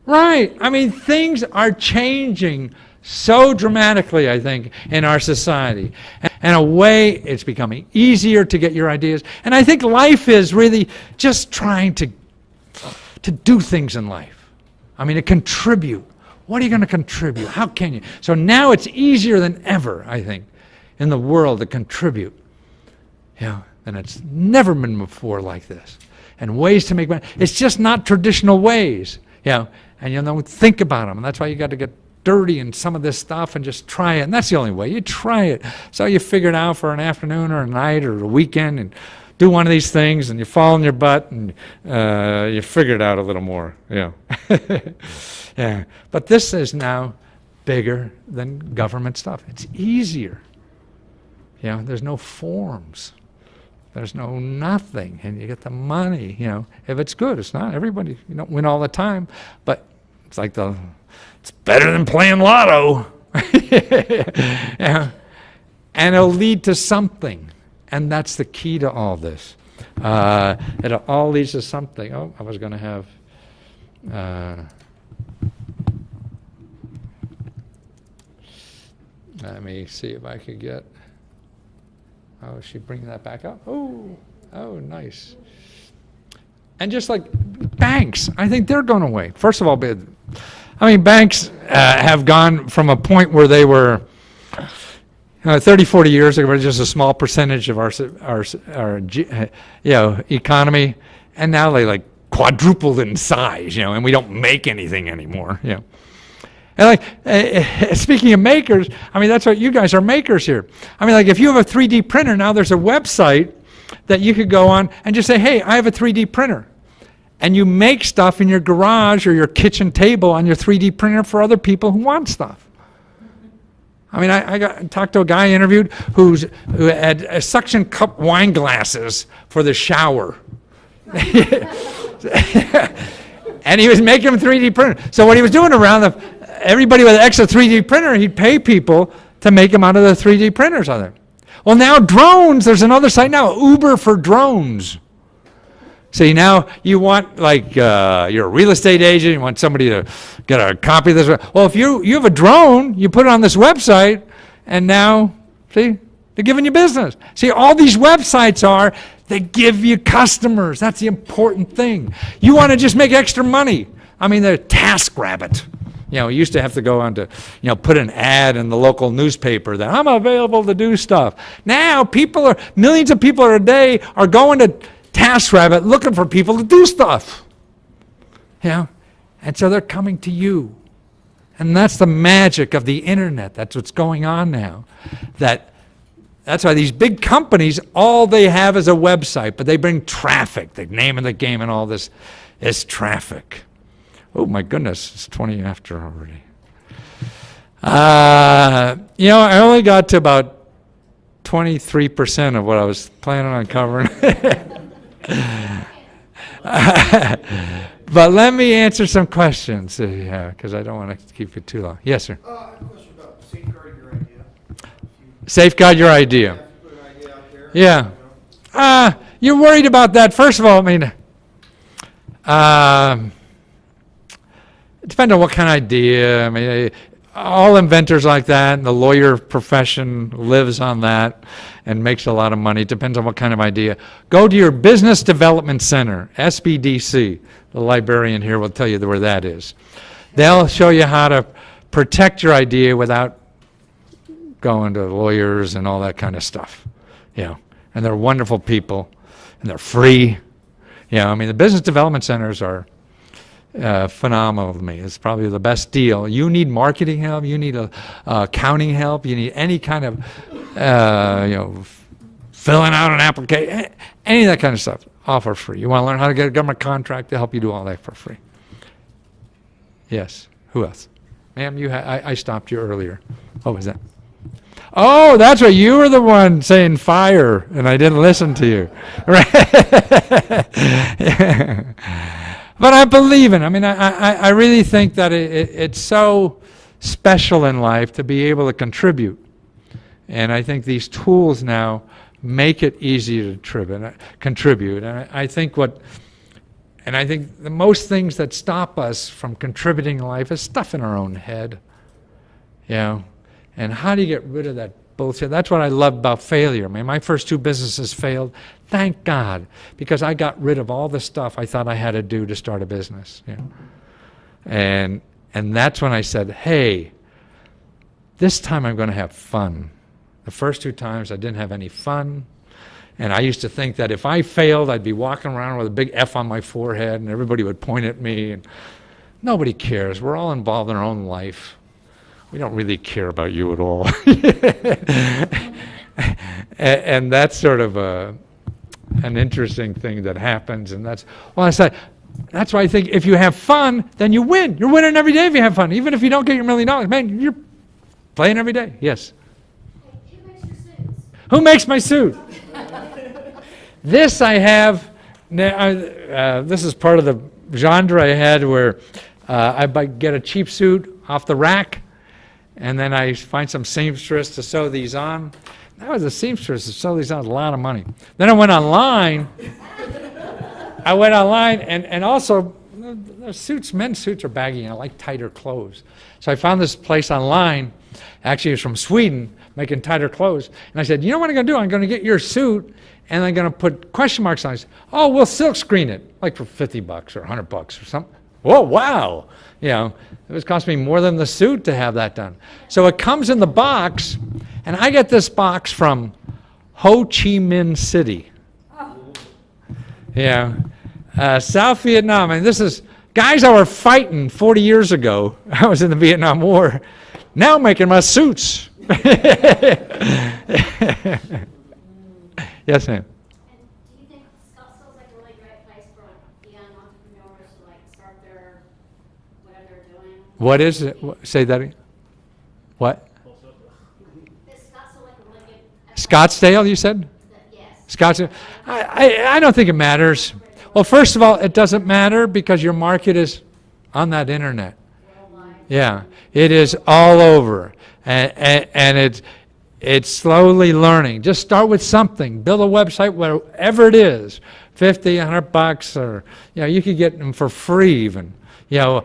Right. I mean, things are changing so dramatically, I think, in our society. And in a way, it's becoming easier to get your ideas. And I think life is really just trying to do things in life. I mean, to contribute. What are you going to contribute? How can you? So now it's easier than ever, I think, in the world to contribute. And it's never been before like this. And ways to make money. It's just not traditional ways. And you don't think about them. And that's why you got to get dirty in some of this stuff and just try it. And that's the only way. You try it. So you figure it out for an afternoon or a night or a weekend and do one of these things, and you fall on your butt and you figure it out a little more. Yeah. But this is now bigger than government stuff. It's easier. You know, there's no forms. There's no nothing, and you get the money, you know. If it's good, it's not everybody, you don't win all the time, but it's like it's better than playing lotto. Yeah. And it'll lead to something, and that's the key to all this. It all leads to something. Oh, I was going to have... let me see if I could get... Oh, is she bringing that back up? Oh, nice. And just like banks, I think they're going away. First of all, banks have gone from a point where they were 30, 40 years ago, were just a small percentage of our economy, and now they like quadrupled in size, and we don't make anything anymore, And speaking of makers, that's what you guys are makers here. If you have a 3D printer, now there's a website that you could go on and just say, hey, I have a 3D printer. And you make stuff in your garage or your kitchen table on your 3D printer for other people who want stuff. I talked to a guy I interviewed who had suction cup wine glasses for the shower. And he was making them 3D printer. So what he was doing around everybody with an extra 3D printer, he'd pay people to make them out of the 3D printers on there. Well, now drones, there's another site now, Uber for drones. See, now you want, you're a real estate agent, you want somebody to get a copy of this. Well, if you have a drone, you put it on this website, and now, see, they're giving you business. See, all these websites they give you customers. That's the important thing. You want to just make extra money. They're TaskRabbit. You used to have to go on to, put an ad in the local newspaper that I'm available to do stuff. Now millions of people a day are going to TaskRabbit looking for people to do stuff. And so they're coming to you. And that's the magic of the internet. That's what's going on now. That's why these big companies, all they have is a website, but they bring traffic. The name of the game and all this is traffic. Oh my goodness, it's 20 after already. I only got to about 23% of what I was planning on covering. But let me answer some questions, because I don't want to keep it too long. Yes, sir. I have a question about safeguarding your idea. Safeguard your idea. Put an idea out there. Yeah. You're worried about that. First of all, it depends on what kind of idea. All inventors like that, and the lawyer profession lives on that and makes a lot of money. It depends on what kind of idea. Go to your Business Development Center, SBDC. The librarian here will tell you where that is. They'll show you how to protect your idea without going to lawyers and all that kind of stuff. And they're wonderful people, and they're free. The Business Development Centers are phenomenal to me. It's probably the best deal. You need marketing help, you need accounting help, you need any kind of filling out an application, any of that kind of stuff, all for free. You want to learn how to get a government contract, they'll help you do all that for free. Yes. Who else? Ma'am, I stopped you earlier. What was that? Oh, that's right. You were the one saying fire, and I didn't listen to you. Right? But I believe in it. I really think that it's so special in life to be able to contribute. And I think these tools now make it easy to contribute. And I think the most things that stop us from contributing in life is stuff in our own head. And how do you get rid of that bullshit? That's what I love about failure. My first two businesses failed. Thank God, because I got rid of all the stuff I thought I had to do to start a business. And that's when I said, hey, this time I'm going to have fun. The first two times I didn't have any fun. And I used to think that if I failed, I'd be walking around with a big F on my forehead and everybody would point at me. And nobody cares. We're all involved in our own life. We don't really care about you at all. And that's sort of an interesting thing that happens. And that's, well, I said, That's why I think if you have fun, then you win. You're winning every day if you have fun. Even if you don't get your $1 million, man, you're playing every day. Yes. Who makes your suits? Who makes my suit? This I have. This is part of the genre I had where I get a cheap suit off the rack, and then I find some seamstress to sew these on. That was a seamstress to sew these on, a lot of money. Then I went online. And also, the suits, men's suits are baggy, and I like tighter clothes. So I found this place online, actually it's from Sweden, making tighter clothes. And I said, you know what I'm going to do? I'm going to get your suit, and I'm going to put question marks on it. Oh, we'll silk screen it, like for $50 or $100 or something. Whoa, wow. You know, it was costing me more than the suit to have that done. So it comes in the box, and I get this box from Ho Chi Minh City. Yeah. South Vietnam, and this is guys that were fighting 40 years ago. I was in the Vietnam War. Now making my suits. Yes, ma'am. And do you think Scottsdale's like a really great place for like young entrepreneurs to like start their whatever they're doing? What is it? Say that again. What? Is Scottsdale like a really good? Scottsdale, you said? Yes. Scottsdale. I don't think it matters. Well, first of all, it doesn't matter because your market is on that internet. Yeah, it is all over, and it's slowly learning. Just start with something. Build a website, wherever it is, $50, $100, or you could get them for free even. There's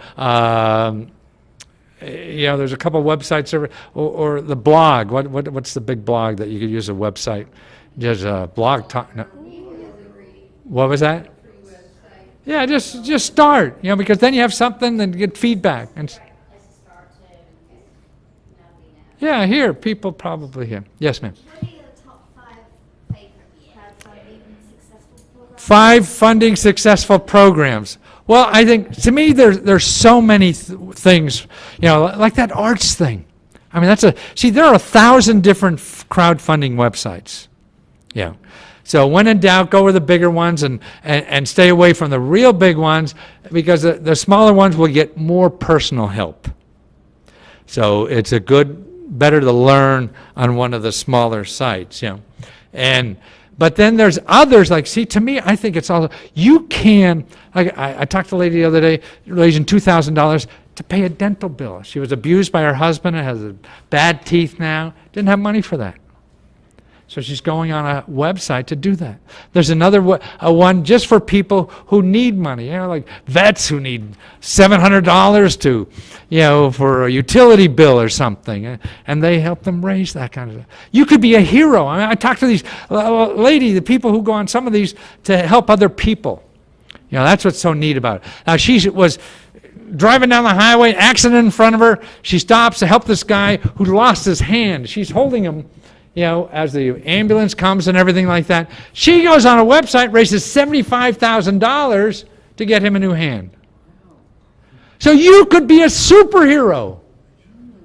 a couple of websites, or the blog. What's the big blog that you could use a website? Just a blog talk. No. What was that? Yeah, just start. Because then you have something and get feedback. And yeah, here people probably here. Yes, ma'am. What are your top 5 favorite crowdfunding successful programs? 5 funding successful programs. Well, I think to me there's so many things. Like that arts thing. I mean, there are 1,000 different crowdfunding websites. Yeah. So when in doubt, go with the bigger ones and stay away from the real big ones because the smaller ones will get more personal help. So it's better to learn on one of the smaller sites, But then there's others, to me, I think it's all, you can, I talked to a lady the other day, raising $2,000 to pay a dental bill. She was abused by her husband and has bad teeth now, didn't have money for that. So she's going on a website to do that. There's another one just for people who need money, like vets who need $700 for a utility bill or something, and they help them raise that kind of stuff. You could be a hero. I mean, I talked to these the people who go on some of these to help other people. That's what's so neat about it. Now she was driving down the highway, accident in front of her. She stops to help this guy who lost his hand. She's holding him. As the ambulance comes and everything like that. She goes on a website, raises $75,000 to get him a new hand. So you could be a superhero.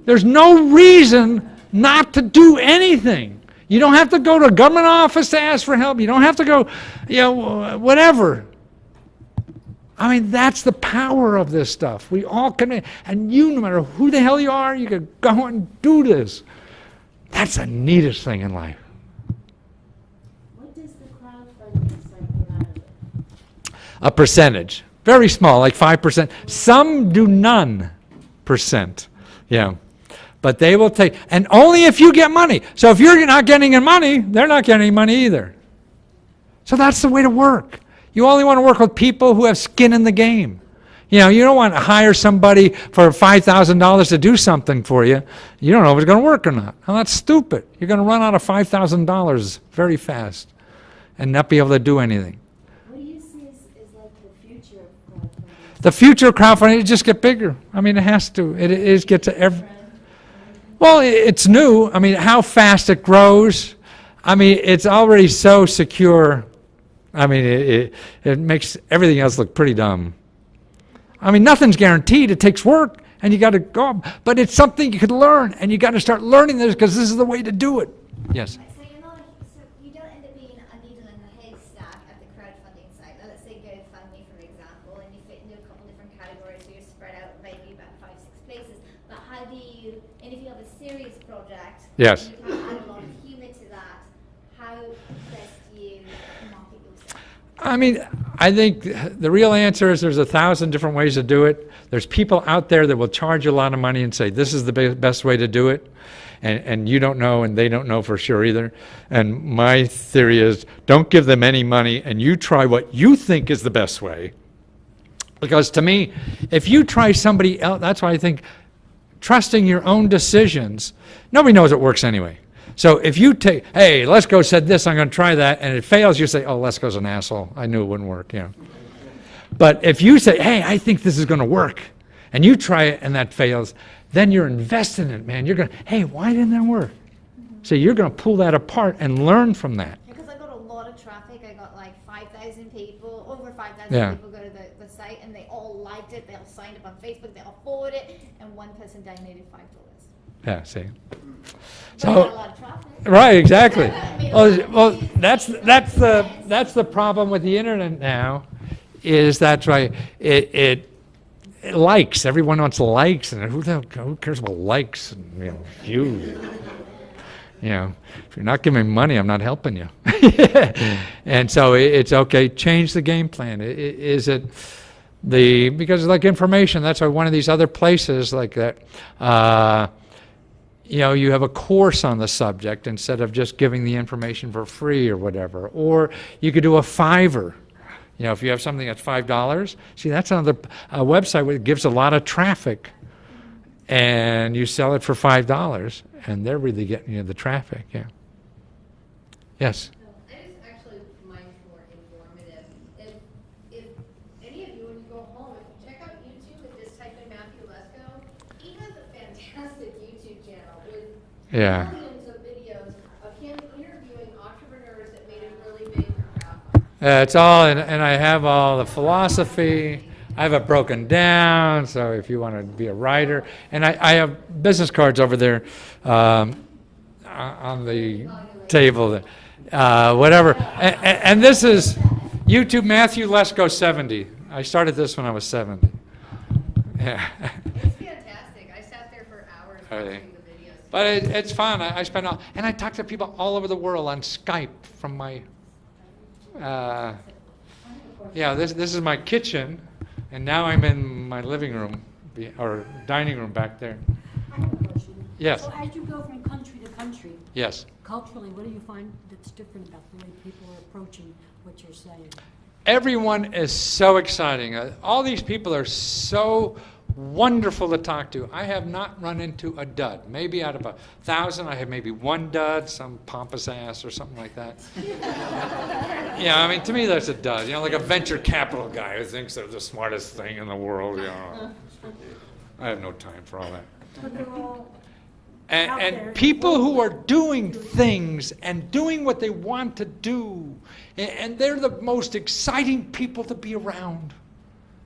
There's no reason not to do anything. You don't have to go to a government office to ask for help. You don't have to go, whatever. I mean, that's the power of this stuff. We all can, and no matter who the hell you are, you can go and do this. That's the neatest thing in life. What does the crowdfunding site get out of it? A percentage. Very small, like 5%. Some do none percent. Yeah. But they will take, and only if you get money. So if you're not getting any money, they're not getting any money either. So that's the way to work. You only want to work with people who have skin in the game. You don't want to hire somebody for $5,000 to do something for you. You don't know if it's going to work or not. Well, that's stupid. You're going to run out of $5,000 very fast and not be able to do anything. What do you see is like the future of crowdfunding? The future of crowdfunding, it just get bigger. I mean, it has to. It gets to every. Well, it's new. I mean, how fast it grows. I mean, it's already so secure. I mean, it makes everything else look pretty dumb. I mean, nothing's guaranteed. It takes work, and you got to go. But it's something you could learn, and you got to start learning this because this is the way to do it. Yes. So you don't end up being a needle in the haystack at the crowdfunding site. Let's say GoFundMe, for example, and faces, but how do you, and if you have a serious project, Yes. you can add a lot of humor to that, how best do you market yourself? I mean, I think the real answer is there's 1,000 different ways to do it. There's people out there that will charge you a lot of money and say, this is the best way to do it. And you don't know, and they don't know for sure either. And my theory is, don't give them any money, and you try what you think is the best way. Because to me, if you try somebody else, that's why I think trusting your own decisions, nobody knows it works anyway. So if you take, hey, Lesko said this, I'm going to try that, and it fails, you say, oh, Lesko's an asshole. I knew it wouldn't work, you know. But if you say, hey, I think this is going to work, and you try it and that fails, then you're invested in it, man. You're going, hey, why didn't that work? So you're going to pull that apart and learn from that. Because I got a lot of traffic. I got like 5,000 people, over 5,000 Yeah. people go to the site, and they all liked it. They all signed up on Facebook. They all forwarded it, and one person donated $5. Yeah, see. But I got a lot of traffic. Right, exactly. Made a Well, lot of well, views, that's the problem with the internet now, is that's why it likes. Everyone wants likes, and who cares about likes and, you know, views? You know, if you're not giving me money, I'm not helping you. And so it's okay. Change the game plan. Is it because like information? That's why one of these other places like that. You know, you have a course on the subject instead of just giving the information for free or whatever. Or you could do a $5. You know, if you have something that's $5, see, that's another website that gives a lot of traffic, and you sell it for $5, and they're really getting you the traffic. Yeah. Yes. I just actually mine's more informative. If any of you, when you go home, if you check out YouTube and just type in Matthew Lesko, he has a fantastic YouTube channel with Yeah. millions of videos of him interviewing entrepreneurs that made him really big for crowdfunding. It's all, and I have all the philosophy. I have it broken down, so if you want to be a writer. And I have business cards over there on the table. Whatever. And this is YouTube Matthew Lesko 70. I started this when I was 70. Yeah. It's fantastic. I sat there for hours Are they? watching the videos. But it's fun. I spend all, and I talk to people all over the world on Skype from my, yeah, this is my kitchen, and now I'm in my living room, or dining room back there. I have a question. Yes. So as you go from country to country, Yes. culturally, what do you find that's different about the way people are approaching what you're saying? Everyone is so exciting. All these people are so wonderful to talk to. I have not run into a dud. Maybe out of 1,000, I have maybe one dud, some pompous ass or something like that. Yeah, I mean, to me, that's a dud. You know, like a venture capital guy who thinks they're the smartest thing in the world. You know, I have no time for all that. But they're all out there. And people who are doing things and doing what they want to do, and they're the most exciting people to be around,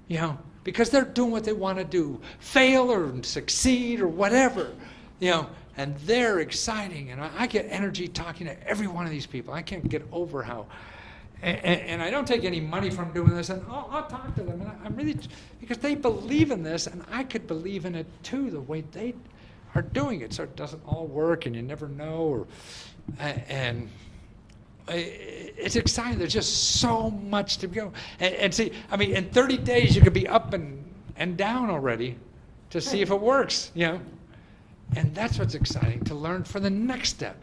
you know, because they're doing what they want to do, fail or succeed or whatever, you know, and they're exciting. And I get energy talking to every one of these people. I can't get over how, and I don't take any money from doing this, and I'll talk to them, and I'm really, because they believe in this, and I could believe in it too, the way they are doing it, so it doesn't all work, and you never know, and it's exciting. There's just so much to go. And see, I mean, in 30 days, you could be up and down already to see if it works, you know. And that's what's exciting, to learn for the next step.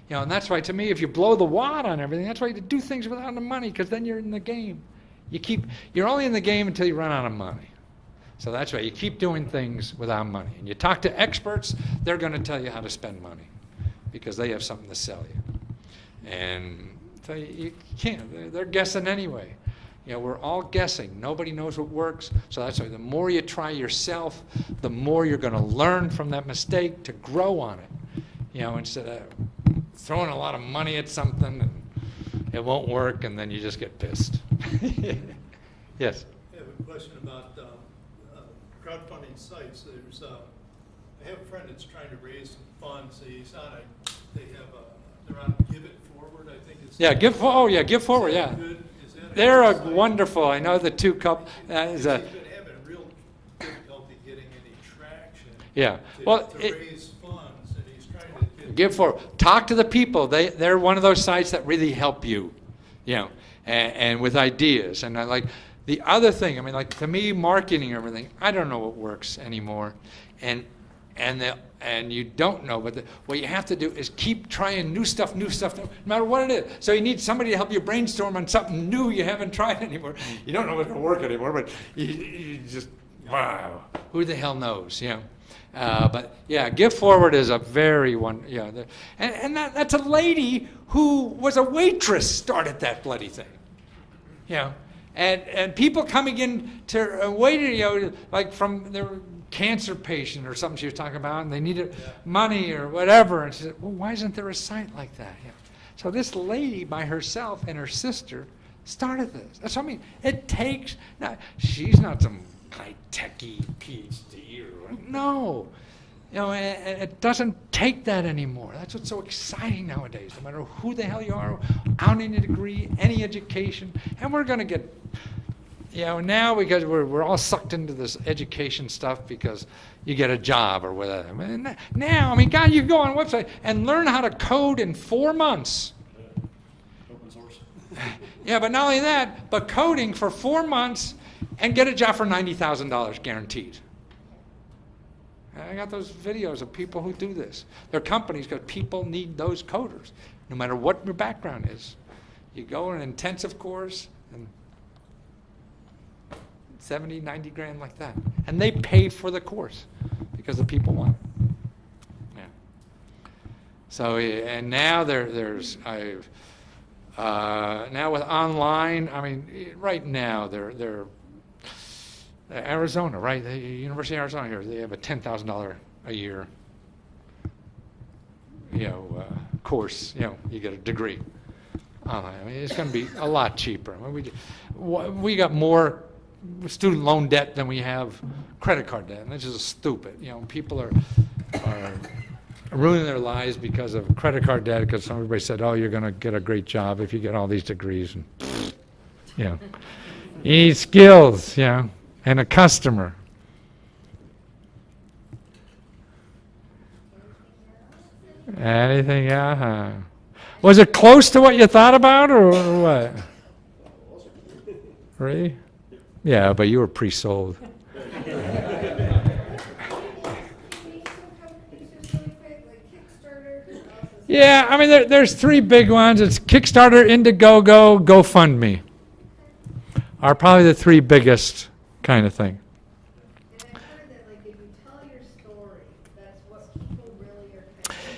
You know, and that's why, to me, if you blow the wad on everything, that's why you do things without the money, because then you're in the game. You're only in the game until you run out of money. So that's why you keep doing things without money. And you talk to experts, they're going to tell you how to spend money, because they have something to sell you. And so you can't. They're guessing anyway. You know, we're all guessing. Nobody knows what works. So that's why the more you try yourself, the more you're going to learn from that mistake to grow on it. You know, instead of throwing a lot of money at something and it won't work, and then you just get pissed. Yes. I have a question about crowdfunding sites. I have a friend that's trying to raise some funds. They're on Give It Forward, I think it's. Yeah, Give Forward. Yeah, Good? Is that a they're good site? wonderful. I know the two couple. He's been having real difficulty getting any traction. Yeah. to, Well, to raise funds, and he's trying to get. give for talk to the people. They're one of those sites that really help you, and with ideas. And I like the other thing. I mean, like to me, marketing and everything. I don't know what works anymore, and you don't know. But what you have to do is keep trying new stuff, no matter what it is. So you need somebody to help you brainstorm on something new you haven't tried anymore. You don't know what's going to work anymore, but you just wow. Who the hell knows? But yeah, Give Forward is a very one. Yeah, and that's a lady who was a waitress started that bloody thing. And people coming in to wait, like from their cancer patient or something she was talking about, and they needed money or whatever, and she said, well, why isn't there a site like that? So this lady by herself and her sister started this. That's what I mean. It takes. Now, she's not some high-techy PhD or no. It doesn't take that anymore. That's what's so exciting nowadays. No matter who the hell you are, out any degree, any education, and we're going to get, now because we're all sucked into this education stuff because you get a job or whatever. Now, God, you go on a website and learn how to code in 4 months. Open source. Yeah, but not only that, but coding for 4 months and get a job for $90,000 guaranteed. I got those videos of people who do this. They're companies because people need those coders, no matter what your background is. You go in an intensive course and 70, 90 grand like that. And they pay for the course because the people want it. Yeah. So, and now there's now with online, right now they're Arizona, right? The University of Arizona here, they have a $10,000 a year, course. You get a degree. It's going to be a lot cheaper. We got more student loan debt than we have credit card debt, and this is stupid. People are ruining their lives because of credit card debt because everybody said, "Oh, you're going to get a great job if you get all these degrees." And you need skills, and a customer. Anything else? Huh? Was it close to what you thought about, or what? Really? Yeah, but you were pre-sold. Yeah, there's 3 big ones. It's Kickstarter, Indiegogo, GoFundMe. Are probably the 3 biggest kind of thing. And I heard that, if you tell your story, that's what people really are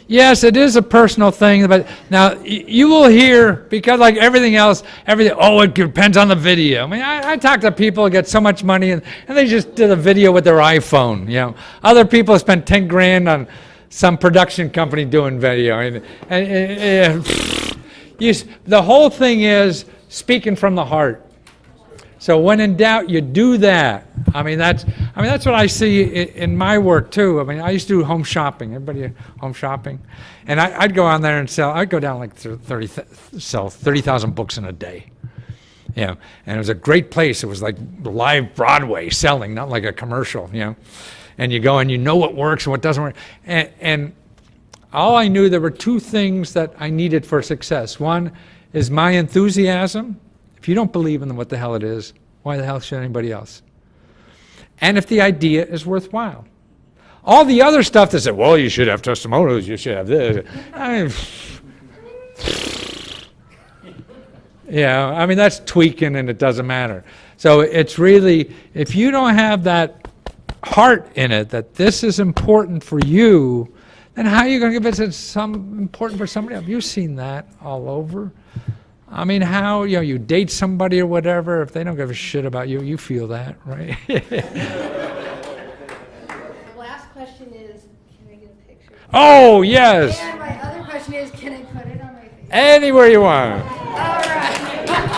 Yes, it is a personal thing, but now you will hear, because like everything else, it depends on the video. I talk to people who get so much money and they just did a video with their iPhone, Other people spent 10 grand on some production company doing video. The whole thing is speaking from the heart. So when in doubt, you do that. That's what I see in my work too. I used to do home shopping. Everybody home shopping, and I'd go on there and sell. I'd go down sell 30,000 books in a day. And it was a great place. It was like live Broadway selling, not like a commercial. And you go and you know what works and what doesn't work. And all I knew, there were 2 things that I needed for success. One is my enthusiasm. If you don't believe in what the hell it is, why the hell should anybody else? And if the idea is worthwhile. All the other stuff that said, well, you should have testimonials, you should have this. That's tweaking and it doesn't matter. So it's really, if you don't have that heart in it, that this is important for you, then how are you going to give it some important for somebody else? You've seen that all over. How, you date somebody or whatever, if they don't give a shit about you, you feel that, right? The last question is, can I get a picture? Oh, yes. And my other question is, can I put it on my face? Anywhere you want. All right.